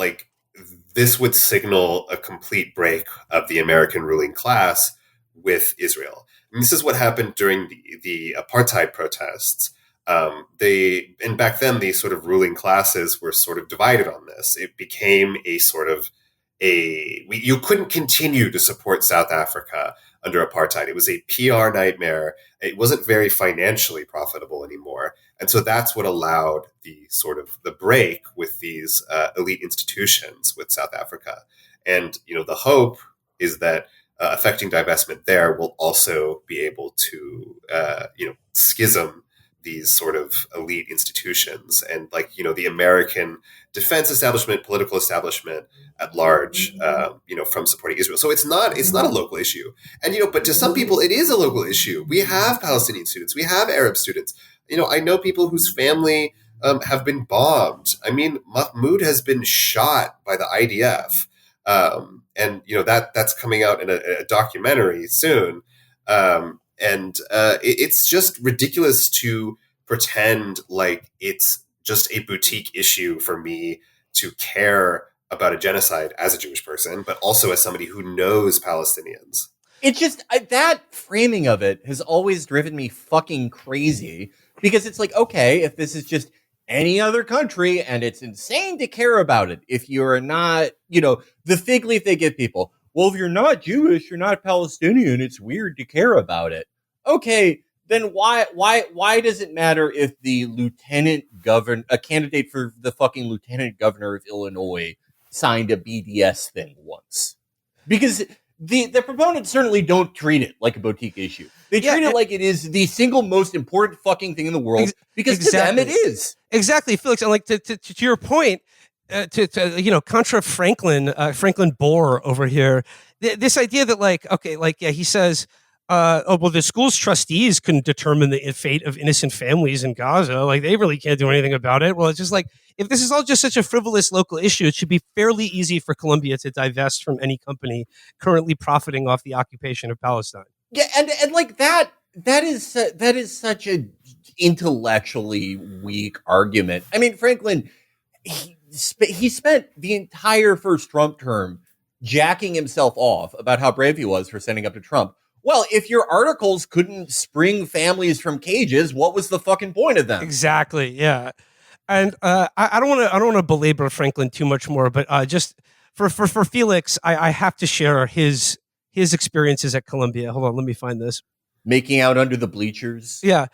this would signal a complete break of the American ruling class with Israel. And this is what happened during the apartheid protests. And back then, these sort of ruling classes were sort of divided on this. It became a sort of you couldn't continue to support South Africa under apartheid. It was a PR nightmare. It wasn't very financially profitable anymore. And so that's what allowed the sort of the break with these elite institutions with South Africa. And, the hope is that affecting divestment there will also be able to, schism these sort of elite institutions and the American defense establishment, political establishment at large, from supporting Israel. So it's not a local issue. And, but to some people, it is a local issue. We have Palestinian students. We have Arab students. I know people whose family have been bombed. I mean, Mahmoud has been shot by the IDF. And that's coming out in a documentary soon. It's just ridiculous to pretend like it's just a boutique issue for me to care about a genocide as a Jewish person, but also as somebody who knows Palestinians. It just, that framing of it has always driven me fucking crazy, because it's like, okay, if this is just any other country and it's insane to care about it, if you're not, the fig leaf they give people, well, if you're not Jewish, you're not Palestinian, it's weird to care about it. Okay, then why does it matter if the a candidate for the fucking lieutenant governor of Illinois signed a BDS thing once? Because the proponents certainly don't treat it like a boutique issue. They treat it like it is the single most important fucking thing in the world, because to them it is. Exactly, Felix. And to your point, contra Franklin Foer over here, this idea that he says, the school's trustees couldn't determine the fate of innocent families in Gaza. Like, they really can't do anything about it. Well, it's just like, if this is all just such a frivolous local issue, it should be fairly easy for Colombia to divest from any company currently profiting off the occupation of Palestine. Yeah, and like that is such a intellectually weak argument. I mean, Franklin, he spent the entire first Trump term jacking himself off about how brave he was for standing up to Trump. Well, if your articles couldn't spring families from cages, what was the fucking point of them? Exactly. Yeah. And I don't want to belabor Franklin too much more, but just for Felix, I have to share his experiences at Columbia. Hold on, let me find this. Making out under the bleachers. Yeah.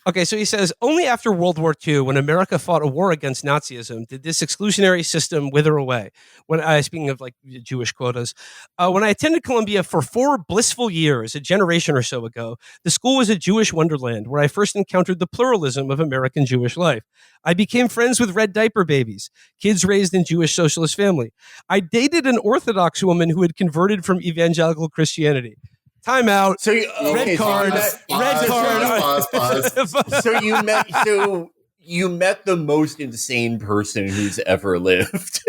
Okay, so he says, only after World War II, when America fought a war against Nazism, did this exclusionary system wither away. Speaking of Jewish quotas, when I attended Columbia for 4 blissful years, a generation or so ago, the school was a Jewish wonderland where I first encountered the pluralism of American Jewish life. I became friends with red diaper babies, kids raised in Jewish socialist family. I dated an Orthodox woman who had converted from evangelical Christianity. Time out. So red card. Pause. So you met the most insane person who's ever lived.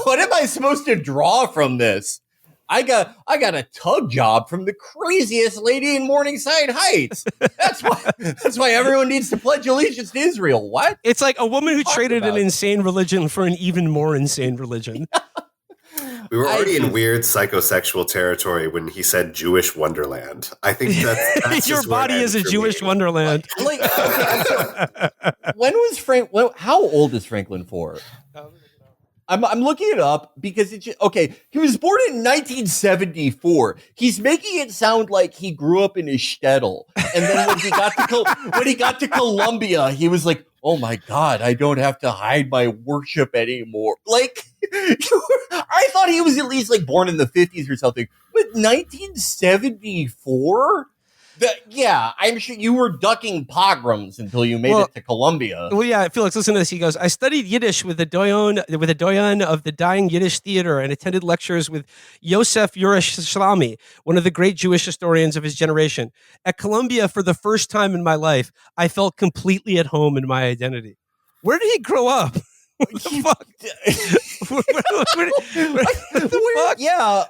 What am I supposed to draw from this? I got a tug job from the craziest lady in Morningside Heights. That's why everyone needs to pledge allegiance to Israel. What? It's like a woman who traded an insane religion for an even more insane religion. We were already in weird psychosexual territory when he said Jewish Wonderland. I think that's your body is a Jewish wonderland. When was how old is Franklin Foer? I'm looking it up because it's okay. He was born in 1974. He's making it sound like he grew up in a shtetl, and then when he got to Columbia, he was like, "Oh my God, I don't have to hide my worship anymore." Like, I thought he was at least born in the 50s or something, but 1974. I'm sure you were ducking pogroms until you made it to Columbia. Well, yeah, Felix, listen to this. He goes, I studied Yiddish with a doyen of the Dying Yiddish Theater and attended lectures with Yosef Yerushalmi, one of the great Jewish historians of his generation. At Columbia, for the first time in my life, I felt completely at home in my identity. Where did he grow up? What the fuck? What the fuck? Yeah,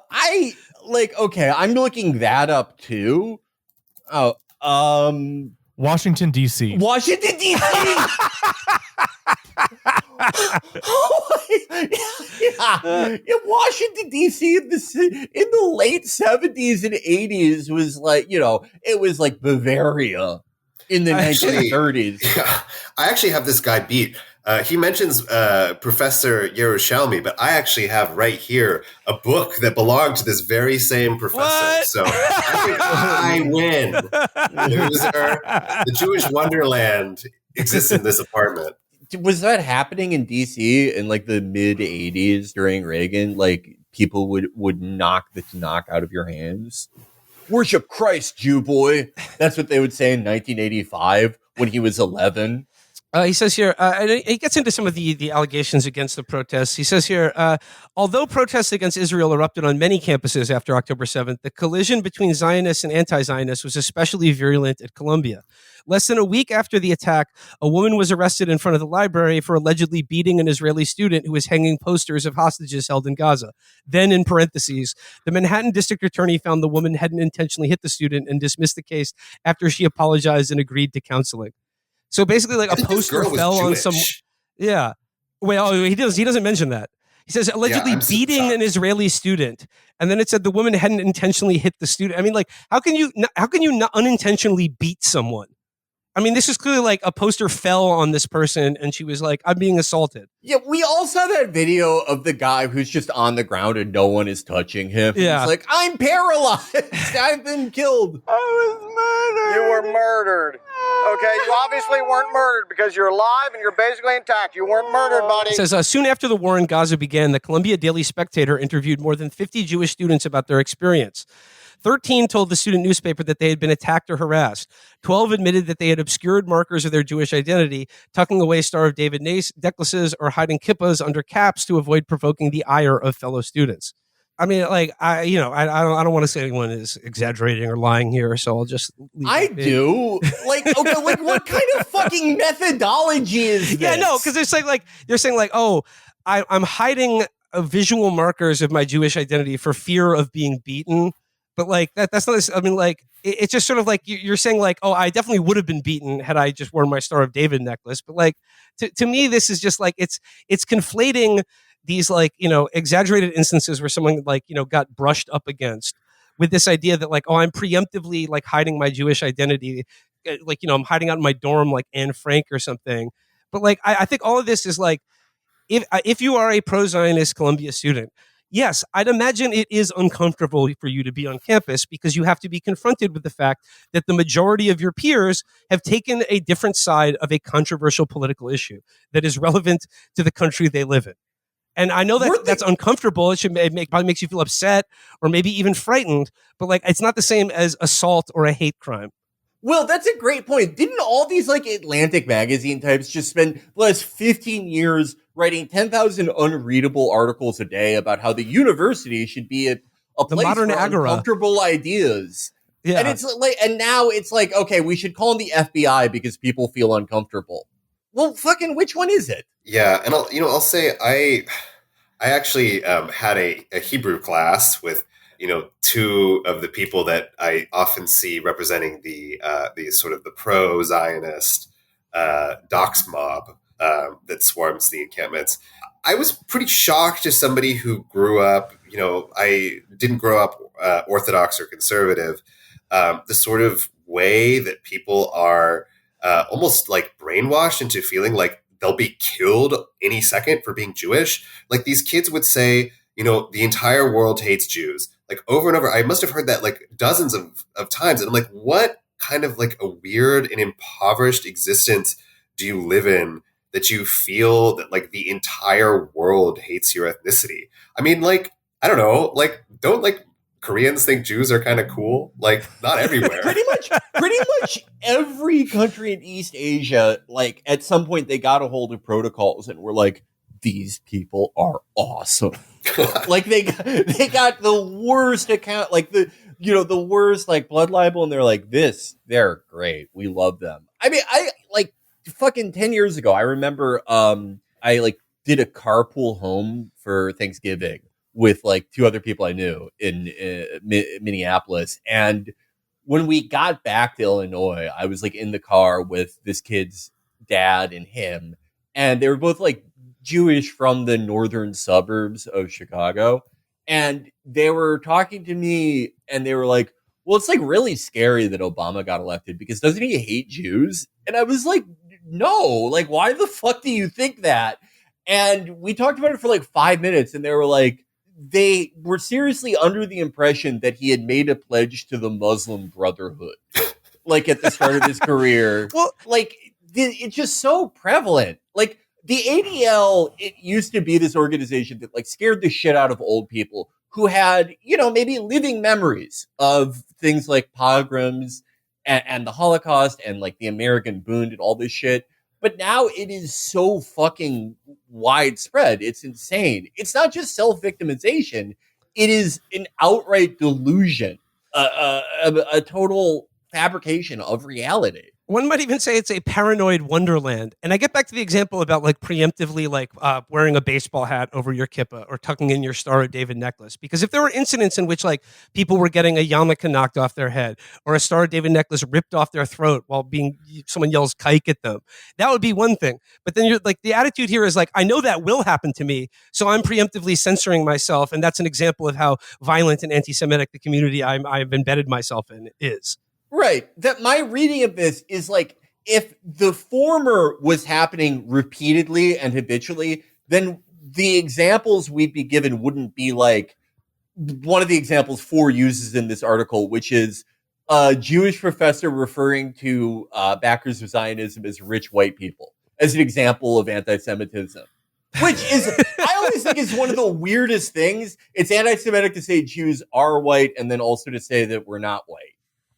okay, I'm looking that up too. Washington, D.C. Washington, D.C. Washington, D.C. in the late 70s and 80s was it was like Bavaria in the 1930s. Yeah, I actually have this guy beat. He mentions Professor Yerushalmi, but I actually have right here a book that belonged to this very same professor. What? So I think I win. Loser. The Jewish Wonderland exists in this apartment. Was that happening in DC in like the mid 80s during Reagan? Like people would knock the Tanakh out of your hands? Worship Christ, Jew boy. That's what they would say in 1985 when he was 11. He says here, and he gets into some of the allegations against the protests. He says here, although protests against Israel erupted on many campuses after October 7th, the collision between Zionists and anti-Zionists was especially virulent at Columbia. Less than a week after the attack, a woman was arrested in front of the library for allegedly beating an Israeli student who was hanging posters of hostages held in Gaza. Then, in parentheses, the Manhattan district attorney found the woman hadn't intentionally hit the student and dismissed the case after she apologized and agreed to counseling. So basically, like a poster fell on some. Yeah. Well, he doesn't mention that. He says allegedly beating an Israeli student, and then it said the woman hadn't intentionally hit the student. I mean, like, how can you not unintentionally beat someone? I mean, this is clearly like a poster fell on this person, and she was like, "I'm being assaulted." Yeah, we all saw that video of the guy who's just on the ground and no one is touching him. Yeah. He's like, I'm paralyzed. I've been killed. I was murdered. You were murdered. Okay, you obviously weren't murdered because you're alive and you're basically intact. You weren't murdered, buddy. It says, soon after the war in Gaza began, the Columbia Daily Spectator interviewed more than 50 Jewish students about their experience. 13 told the student newspaper that they had been attacked or harassed. 12 admitted that they had obscured markers of their Jewish identity, tucking away Star of David necklaces or hiding kippas under caps to avoid provoking the ire of fellow students. I mean, like, I don't want to say anyone is exaggerating or lying here, so I'll just leave I do. Like, okay, like what kind of fucking methodology is this? Yeah, no, because they're saying like, oh, I'm hiding visual markers of my Jewish identity for fear of being beaten. But like that's not. I mean, like it's just sort of like you're saying like, oh, I definitely would have been beaten had I just worn my Star of David necklace. But like to me, this is just like it's conflating these like exaggerated instances where someone like got brushed up against with this idea that like, oh, I'm preemptively like hiding my Jewish identity, like I'm hiding out in my dorm like Anne Frank or something. But like I think all of this is like if you are a pro-Zionist Columbia student. Yes, I'd imagine it is uncomfortable for you to be on campus because you have to be confronted with the fact that the majority of your peers have taken a different side of a controversial political issue that is relevant to the country they live in. And I know that that's uncomfortable. It should probably makes you feel upset or maybe even frightened, but like it's not the same as assault or a hate crime. Well, that's a great point. Didn't all these like Atlantic magazine types just spend the last 15 years writing 10,000 unreadable articles a day about how the university should be a place modern for agora. uncomfortable ideas? Yeah. And it's like, and now it's like, okay, we should call in the FBI because people feel uncomfortable. Well, fucking which one is it? Yeah, and I'll say I actually had a Hebrew class with two of the people that I often see representing the sort of the pro-Zionist dox mob that swarms the encampments. I was pretty shocked as somebody who grew up, I didn't grow up Orthodox or conservative, the sort of way that people are almost like brainwashed into feeling like they'll be killed any second for being Jewish. Like these kids would say, the entire world hates Jews. Like over and over, I must have heard that like dozens of times. And I'm like, what kind of like a weird and impoverished existence do you live in that you feel that like the entire world hates your ethnicity? I mean, like, I don't know, like, don't like Koreans think Jews are kind of cool? Like, not everywhere. pretty much every country in East Asia, like at some point they got a hold of protocols and were like, these people are awesome. Like they got the worst account, like the worst like blood libel, and they're like, they're great. We love them. I mean, I like fucking 10 years ago, I remember I like did a carpool home for Thanksgiving with like two other people I knew in Minneapolis. And when we got back to Illinois, I was like in the car with this kid's dad and him, and they were both like Jewish from the northern suburbs of Chicago. And they were talking to me and they were like, well, it's like really scary that Obama got elected because doesn't he hate Jews? And I was like, no, like, why the fuck do you think that? And we talked about it for like 5 minutes, and they were like, they were seriously under the impression that he had made a pledge to the Muslim Brotherhood, like at the start of his career. Well, like, it's just so prevalent. Like, the ADL, it used to be this organization that like scared the shit out of old people who had, you know, maybe living memories of things like pogroms and the Holocaust and like the American Bund and all this shit. But now it is so fucking widespread. It's insane. It's not just self-victimization. It is an outright delusion, a total fabrication of reality. One might even say it's a paranoid wonderland. And I get back to the example about like preemptively like wearing a baseball hat over your kippah or tucking in your Star of David necklace. Because if there were incidents in which like people were getting a yarmulke knocked off their head or a Star of David necklace ripped off their throat while someone yells kike at them, that would be one thing. But then you're like, the attitude here is like, I know that will happen to me, so I'm preemptively censoring myself. And that's an example of how violent and anti-Semitic the community I've embedded myself in is. Right. That my reading of this is like, if the former was happening repeatedly and habitually, then the examples we'd be given wouldn't be like one of the examples Foer uses in this article, which is a Jewish professor referring to backers of Zionism as rich white people as an example of anti-Semitism. Which is, I always think is one of the weirdest things. It's anti-Semitic to say Jews are white and then also to say that we're not white.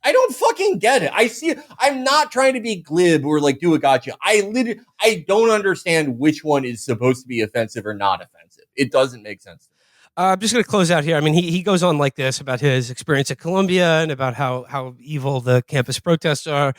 I don't fucking get it. I see it. I'm not trying to be glib or like do a gotcha. I don't understand which one is supposed to be offensive or not offensive. It doesn't make sense. I'm just going to close out here. I mean, he goes on like this about his experience at Columbia and about how evil the campus protests are.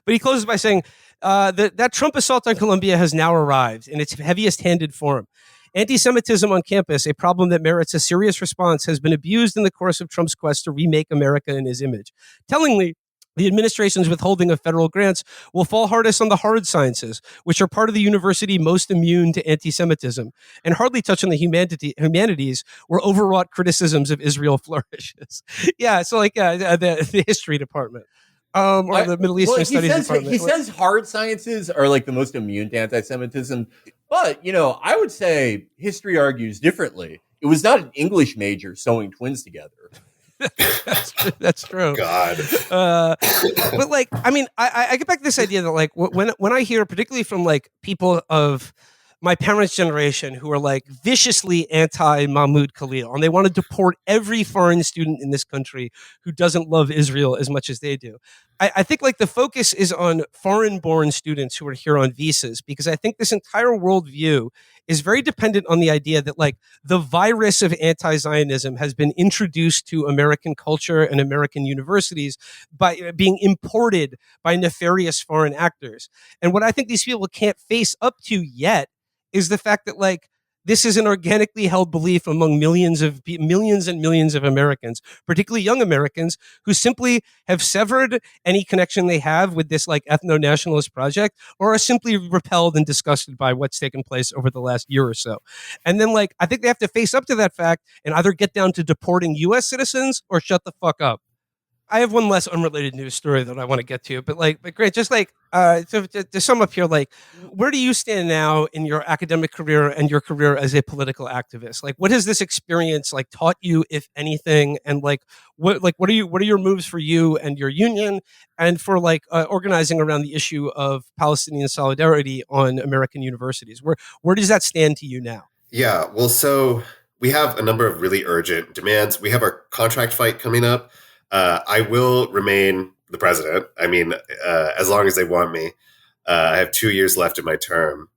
But he closes by saying that Trump assault on Columbia has now arrived in its heaviest-handed form. Anti-Semitism on campus, a problem that merits a serious response, has been abused in the course of Trump's quest to remake America in his image. Tellingly, the administration's withholding of federal grants will fall hardest on the hard sciences, which are part of the university most immune to anti-Semitism, and hardly touch on the humanities, where overwrought criticisms of Israel flourishes. Yeah, so like the history department. Or the Middle Eastern Studies Department. He says hard sciences are like the most immune to anti-Semitism. But, you know, I would say history argues differently. It was not an English major sewing twins together. That's true. God. But like, I mean, I get back to this idea that like when I hear, particularly from like people of my parents' generation who are like viciously anti-Mahmoud Khalil, and they want to deport every foreign student in this country who doesn't love Israel as much as they do. I think like the focus is on foreign-born students who are here on visas, because I think this entire worldview is very dependent on the idea that like the virus of anti-Zionism has been introduced to American culture and American universities by being imported by nefarious foreign actors. And what I think these people can't face up to yet is the fact that like this is an organically held belief among millions and millions of Americans, particularly young Americans, who simply have severed any connection they have with this like ethno-nationalist project, or are simply repelled and disgusted by what's taken place over the last year or so. And then like I think they have to face up to that fact and either get down to deporting U.S. citizens or shut the fuck up. I have one less unrelated news story that I want to get to, but great, just like to sum up here, like where do you stand now in your academic career and your career as a political activist? Like, what has this experience like taught you, if anything, and what are your moves for you and your union, and for like organizing around the issue of Palestinian solidarity on American universities? Where does that stand to you now? Yeah, well, so we have a number of really urgent demands. We have our contract fight coming up. I will remain the president. I mean, as long as they want me. I have 2 years left of my term.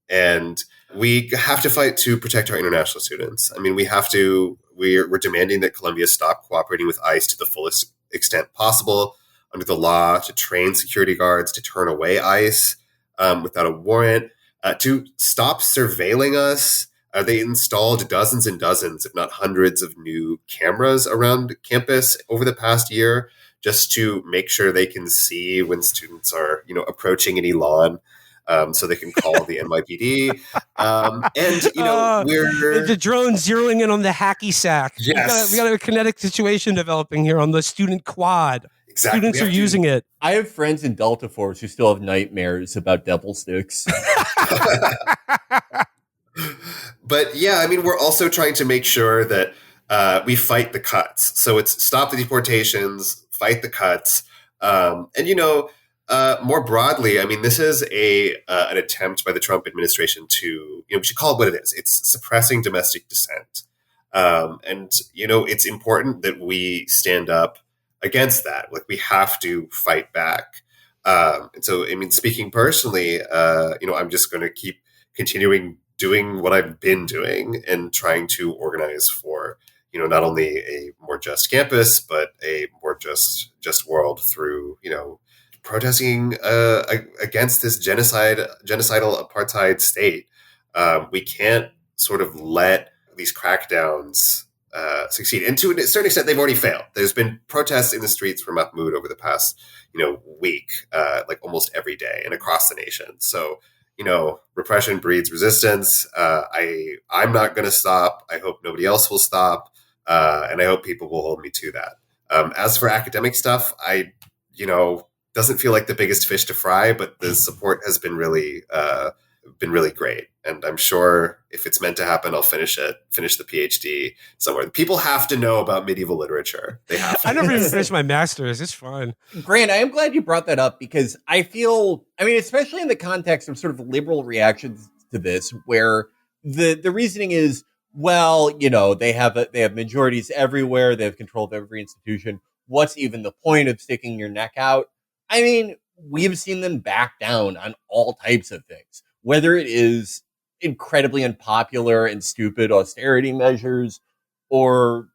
And we have to fight to protect our international students. I mean, we're demanding that Columbia stop cooperating with ICE to the fullest extent possible under the law, to train security guards to turn away ICE without a warrant, to stop surveilling us. They installed dozens and dozens, if not hundreds, of new cameras around campus over the past year, just to make sure they can see when students are, approaching any lawn, so they can call the NYPD. And we're the drone zeroing in on the hacky sack. Yes. We got a kinetic situation developing here on the student quad. Exactly. Students are using it. I have friends in Delta Force who still have nightmares about devil sticks. But yeah, I mean, we're also trying to make sure that we fight the cuts. So it's stop the deportations, fight the cuts. More broadly, I mean, this is an attempt by the Trump administration to, we should call it what it is. It's suppressing domestic dissent. It's important that we stand up against that. Like, we have to fight back. And so, I mean, speaking personally, I'm just going to keep continuing doing what I've been doing and trying to organize for, not only a more just campus, but a more just world through, protesting against this genocidal apartheid state. We can't sort of let these crackdowns succeed. And to a certain extent, they've already failed. There's been protests in the streets for Mahmoud over the past, week, like almost every day and across the nation. So, repression breeds resistance. I'm not going to stop. I hope nobody else will stop. And I hope people will hold me to that. As for academic stuff, doesn't feel like the biggest fish to fry, but the support has been really great. And I'm sure if it's meant to happen, I'll finish the PhD somewhere. People have to know about medieval literature. They have to. I never even finished my master's. It's fun. Grant, I am glad you brought that up because I feel, especially in the context of sort of liberal reactions to this, where the reasoning is, well, they have majorities everywhere. They have control of every institution. What's even the point of sticking your neck out? I mean, we've seen them back down on all types of things, whether it is incredibly unpopular and stupid austerity measures or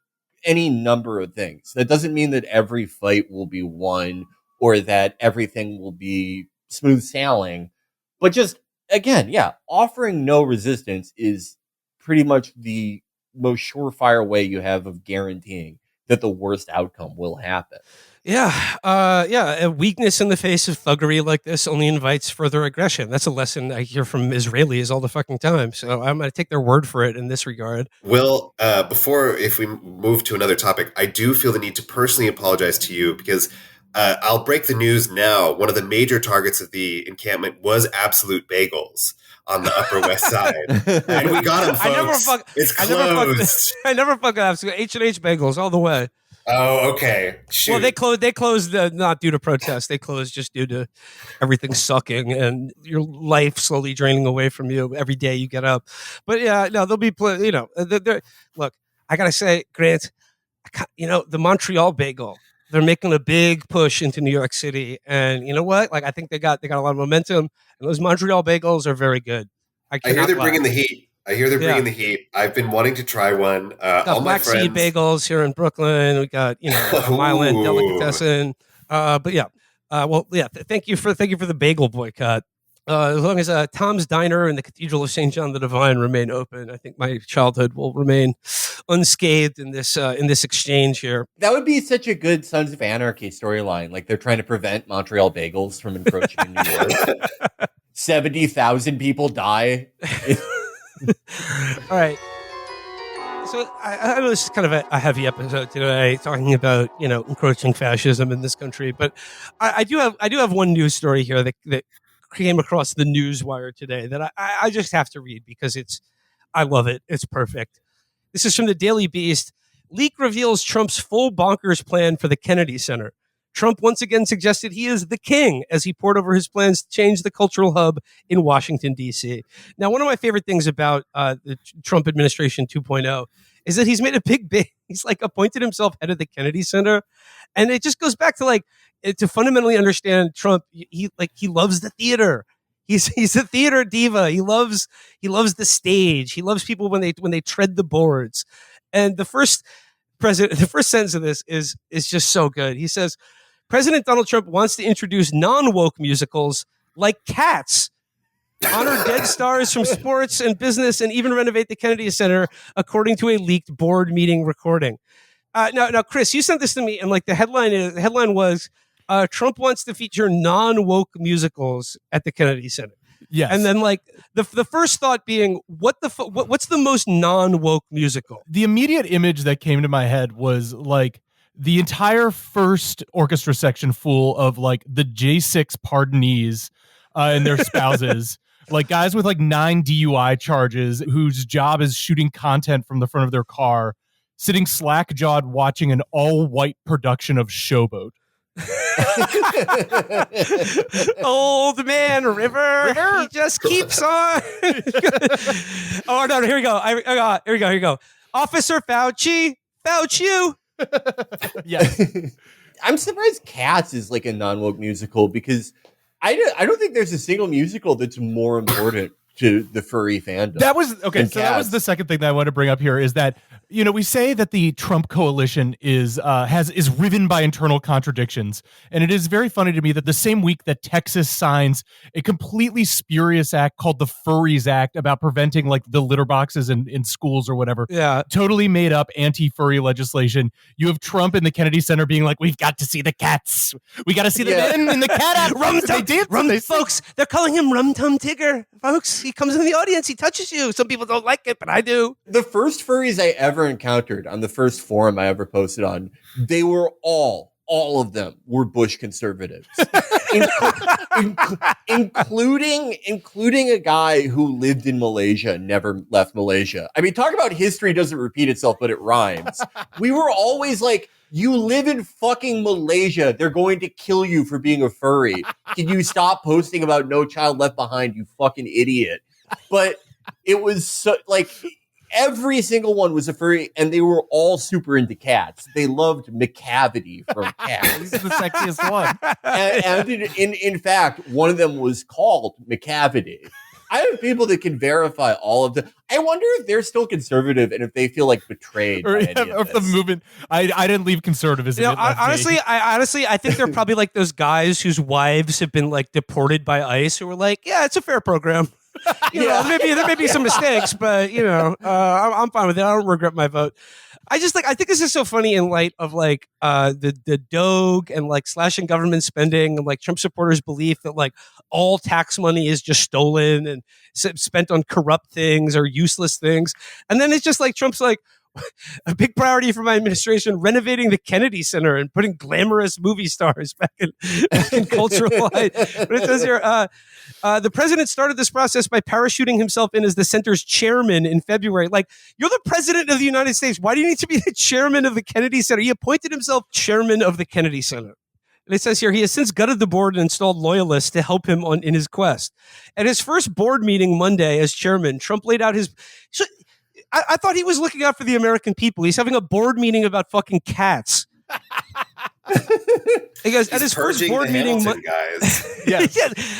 any number of things. That doesn't mean that every fight will be won or that everything will be smooth sailing. But just, again, offering no resistance is pretty much the most surefire way you have of guaranteeing that the worst outcome will happen. A weakness in the face of thuggery like this only invites further aggression. That's a lesson I hear from Israelis all the fucking time. So I'm going to take their word for it in this regard. Will, if we move to another topic, I do feel the need to personally apologize to you because I'll break the news now. One of the major targets of the encampment was Absolute Bagels on the Upper West Side. And we got them, folks. It's closed. I never fucking Absolute. H&H Bagels all the way. Oh, okay. Shoot. Well, they closed not due to protest. They closed just due to everything sucking and your life slowly draining away from you every day you get up. But there'll be, look, I got to say, Grant, the Montreal Bagel, they're making a big push into New York City. And you know what? Like, I think they got a lot of momentum and those Montreal Bagels are very good. I hear they're bringing the heat. Bringing the heat. I've been wanting to try one. All Black Seed Bagels here in Brooklyn. We got a Milan delicatessen. Thank you for the bagel boycott. As long as Tom's Diner and the Cathedral of St. John the Divine remain open, I think my childhood will remain unscathed in this exchange here. That would be such a good Sons of Anarchy storyline. Like they're trying to prevent Montreal Bagels from encroaching in New York. 70,000 people die. All right. So I know this is kind of a heavy episode today, talking about encroaching fascism in this country, but I do have one news story here that came across the newswire today that I just have to read because I love it. It's perfect. This is from the Daily Beast. Leak reveals Trump's full bonkers plan for the Kennedy Center. Trump once again suggested he is the king as he poured over his plans to change the cultural hub in Washington, D.C. Now, one of my favorite things about the Trump administration 2.0 is that he's made a he's like appointed himself head of the Kennedy Center. And it just goes back to to fundamentally understand Trump. He loves the theater. He's a theater diva. He loves the stage. He loves people when they tread the boards. And the first sentence of this is just so good. He says, President Donald Trump wants to introduce non-woke musicals like Cats, honor dead stars from sports and business, and even renovate the Kennedy Center, according to a leaked board meeting recording. Now, Chris, you sent this to me, and the headline was Trump wants to feature non-woke musicals at the Kennedy Center. Yes. And then the first thought being, what's the most non-woke musical? The immediate image that came to my head was the entire first orchestra section full of like the J6 pardonees and their spouses, like guys with like 9 DUI charges whose job is shooting content from the front of their car, sitting slack-jawed watching an all-white production of Showboat. Old man River, he just keeps on. Oh no, here we go. Here we go. Officer Fauci you. Yes. I'm surprised Cats is like a non-woke musical because I don't think there's a single musical that's more important to the furry fandom. That was okay. And So that was the second thing that I want to bring up here is that, you know, we say that the Trump coalition is riven by internal contradictions, and it is very funny to me that the same week that Texas signs a completely spurious act called the Furries Act about preventing like the litter boxes in schools or whatever, totally made up anti-furry legislation. You have Trump in the Kennedy Center being like, "We've got to see the cats. We got to see the men in the cat act." Folks, they're calling him Rum Tum Tigger. Folks, he comes in the audience, he touches you. Some people don't like it, but I do. The first furries I ever encountered on the first forum I ever posted on, they were all of them were Bush conservatives, including a guy who lived in Malaysia and never left Malaysia. I mean, talk about history doesn't repeat itself, but it rhymes. We were always like, you live in fucking Malaysia. They're going to kill you for being a furry. Can you stop posting about No Child Left Behind, you fucking idiot? But it was so like every single one was a furry, and they were all super into cats. They loved McCavity from Cats. He's the sexiest one. And in fact, one of them was called McCavity. I have people that can verify all of them. I wonder if they're still conservative and if they feel like betrayed by any of the movement. I didn't leave conservatism. You know, honestly, I think they're probably like those guys whose wives have been like deported by ICE who were like, yeah, it's a fair program. You know, there may be some mistakes, but you know, I'm fine with it. I don't regret my vote. I think this is so funny in light of like the Doge and like slashing government spending and like Trump supporters' belief that like all tax money is just stolen and spent on corrupt things or useless things. And then it's just like Trump's like, a big priority for my administration, renovating the Kennedy Center and putting glamorous movie stars back in cultural light. But it says here, the president started this process by parachuting himself in as the center's chairman in February. Like, you're the president of the United States. Why do you need to be the chairman of the Kennedy Center? He appointed himself chairman of the Kennedy Center. And it says here, he has since gutted the board and installed loyalists to help him in his quest. At his first board meeting Monday as chairman, Trump laid out his... I thought he was looking out for the American people. He's having a board meeting about fucking cats. He goes, at his first board meeting, guys. Yeah.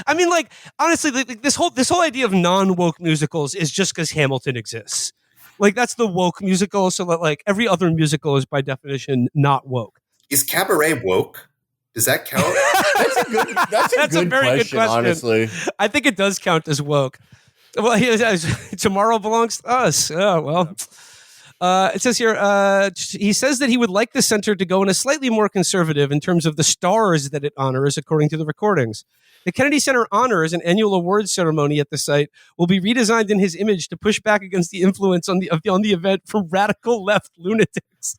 I mean, like, honestly, like, this whole idea of non-woke musicals is just because Hamilton exists. Like, that's the woke musical, so that like every other musical is by definition not woke. Is Cabaret woke? Does that count? That's a very good question, honestly. I think it does count as woke. Well, tomorrow belongs to us. Oh, well. It says here, he says that he would like the center to go in a slightly more conservative in terms of the stars that it honors, according to the recordings. The Kennedy Center Honors, an annual awards ceremony at the site, will be redesigned in his image to push back against the influence on the event from radical left lunatics.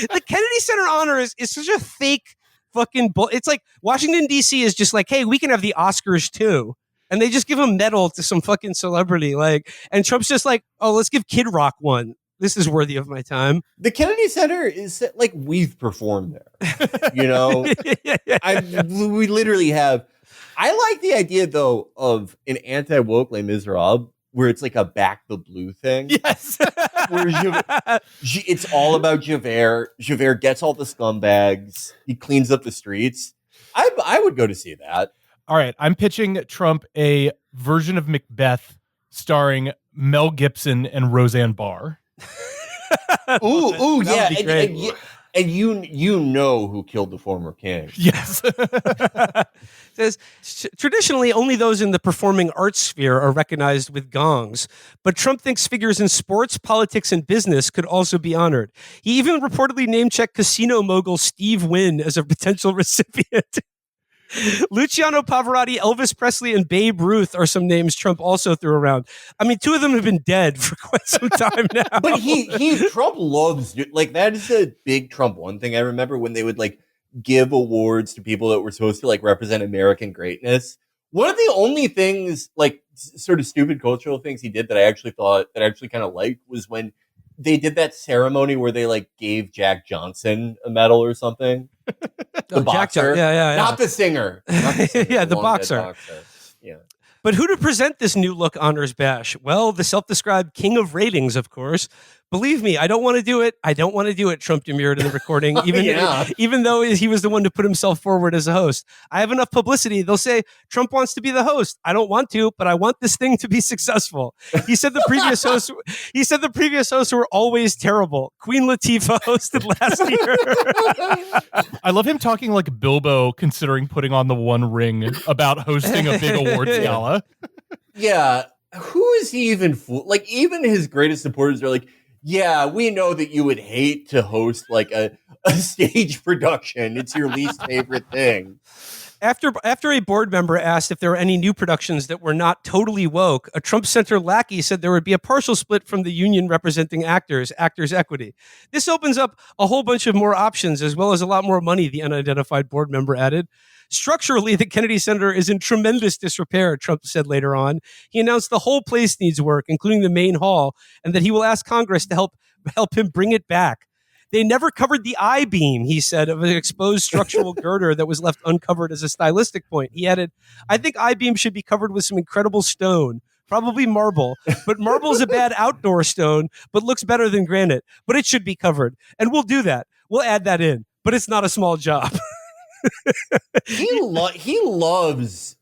The Kennedy Center Honors is such a fake fucking it's like Washington, D.C. is just like, hey, we can have the Oscars too. And they just give a medal to some fucking celebrity. Like, and Trump's just like, oh, let's give Kid Rock one. This is worthy of my time. The Kennedy Center is like, we've performed there. You know, we literally have. I like the idea, though, of an anti-woke Les Miserables, where it's like a Back the Blue thing. Yes. Where it's all about Javert. Javert gets all the scumbags. He cleans up the streets. I would go to see that. All right, I'm pitching Trump a version of Macbeth starring Mel Gibson and Roseanne Barr. Ooh, yeah, and you know who killed the former king. Yes. Says, traditionally, only those in the performing arts sphere are recognized with gongs, but Trump thinks figures in sports, politics, and business could also be honored. He even reportedly name-checked casino mogul Steve Wynn as a potential recipient. Luciano Pavarotti, Elvis Presley, and Babe Ruth are some names Trump also threw around. I mean, two of them have been dead for quite some time now. But Trump loves, like, that is a big Trump one thing. I remember when they would, like, give awards to people that were supposed to, like, represent American greatness. One of the only things, like, sort of stupid cultural things he did that I actually kind of liked was when they did that ceremony where they, like, gave Jack Johnson a medal or something. The boxer. Yeah. Not the singer. Yeah, the boxer. Yeah. But who to present this new look honors bash? Well, the self-described king of ratings, of course. Believe me, I don't want to do it. Trump demurred in the recording, even though he was the one to put himself forward as a host. I have enough publicity. They'll say Trump wants to be the host. I don't want to, but I want this thing to be successful. He said the previous hosts were always terrible. Queen Latifah hosted last year. I love him talking like Bilbo, considering putting on the One Ring about hosting a big awards gala. Yeah. Who is he even like, even his greatest supporters are like, yeah, we know that you would hate to host like a stage production. It's your least favorite thing. After a board member asked if there were any new productions that were not totally woke, a Trump Center lackey said there would be a partial split from the union representing Actors Equity. This opens up a whole bunch of more options as well as a lot more money, the unidentified board member added. Structurally, the Kennedy Center is in tremendous disrepair, Trump said later on. He announced the whole place needs work, including the main hall, and that he will ask Congress to help him bring it back. They never covered the I-beam, he said, of an exposed structural girder that was left uncovered as a stylistic point. He added, I think I-beam should be covered with some incredible stone, probably marble, but marble's a bad outdoor stone, but looks better than granite, but it should be covered. And we'll do that. We'll add that in, but it's not a small job. He loves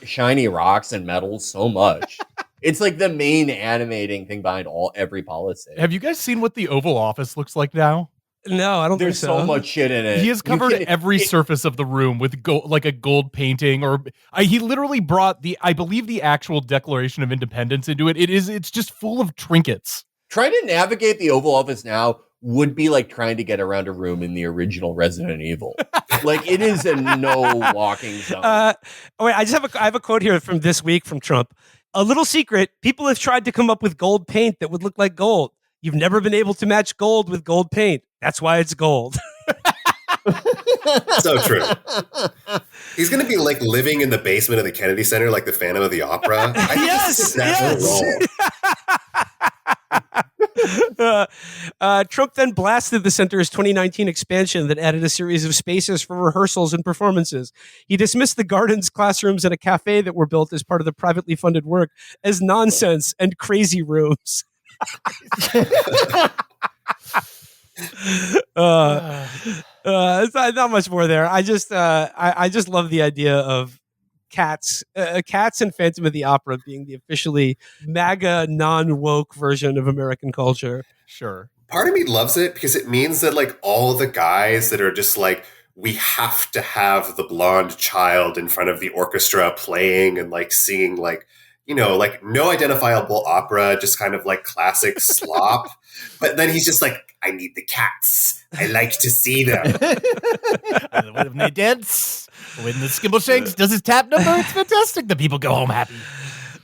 shiny rocks and metals so much. It's like the main animating thing behind every policy. Have you guys seen what the Oval Office looks like now? No, I don't think so. There's so much shit in it. He has covered every surface of the room with like a gold painting, or he literally brought I believe the actual Declaration of Independence into it. It's just full of trinkets. Trying to navigate the Oval Office now would be like trying to get around a room in the original Resident Evil. Like, it is a no walking zone. Wait, I have a quote here from this week from Trump. A little secret, people have tried to come up with gold paint that would look like gold. You've never been able to match gold with gold paint. That's why it's gold. So true. He's going to be like living in the basement of the Kennedy Center like the Phantom of the Opera. I think Yes. Trump then blasted the center's 2019 expansion that added a series of spaces for rehearsals and performances. He dismissed the gardens, classrooms, and a cafe that were built as part of the privately funded work as nonsense and crazy rooms. It's not much more there. I just love the idea of Cats and Phantom of the Opera being the officially MAGA non-woke version of American culture. Sure. Part of me loves it because it means that like all the guys that are just like, we have to have the blonde child in front of the orchestra playing and like singing like, you know, like no identifiable opera, just kind of like classic slop. But then he's just like, I need the cats. I like to see them. When they dance, when the Skimbleshanks does his tap number, it's fantastic. The people go home happy.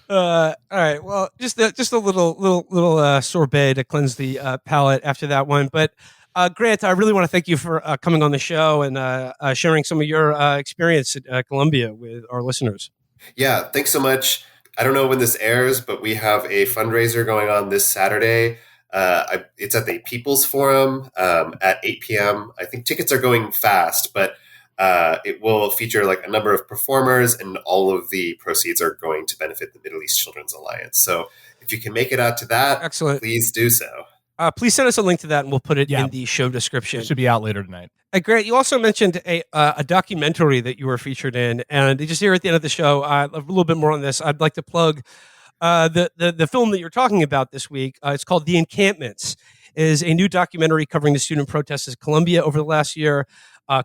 All right. Well, just a little sorbet to cleanse the palate after that one. But Grant, I really want to thank you for coming on the show and sharing some of your experience at Columbia with our listeners. Yeah, thanks so much. I don't know when this airs, but we have a fundraiser going on this Saturday. It's at the People's Forum at 8 p.m. I think tickets are going fast, but it will feature like a number of performers, and all of the proceeds are going to benefit the Middle East Children's Alliance. So if you can make it out to that, excellent, please do so. Please send us a link to that, and we'll put it in the show description. It should be out later tonight. Grant, you also mentioned a documentary that you were featured in, and just here at the end of the show, a little bit more on this. I'd like to plug the film that you're talking about this week. It's called The Encampments. It is a new documentary covering the student protests at Columbia over the last year,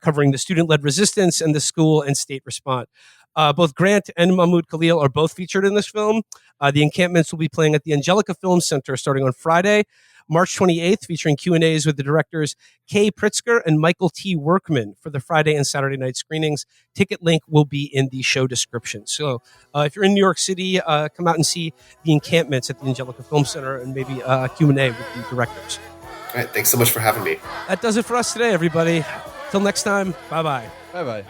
covering the student-led resistance and the school and state response. Both Grant and Mahmoud Khalil are both featured in this film. The Encampments will be playing at the Angelika Film Center starting on Friday. March 28th, featuring Q&As with the directors Kay Pritsker and Michael T. Workman for the Friday and Saturday night screenings. Ticket link will be in the show description. So if you're in New York City, come out and see the Encampments at the Angelika Film Center and maybe a Q&A with the directors. All right, thanks so much for having me. That does it for us today, everybody. Till next time, bye-bye. Bye-bye.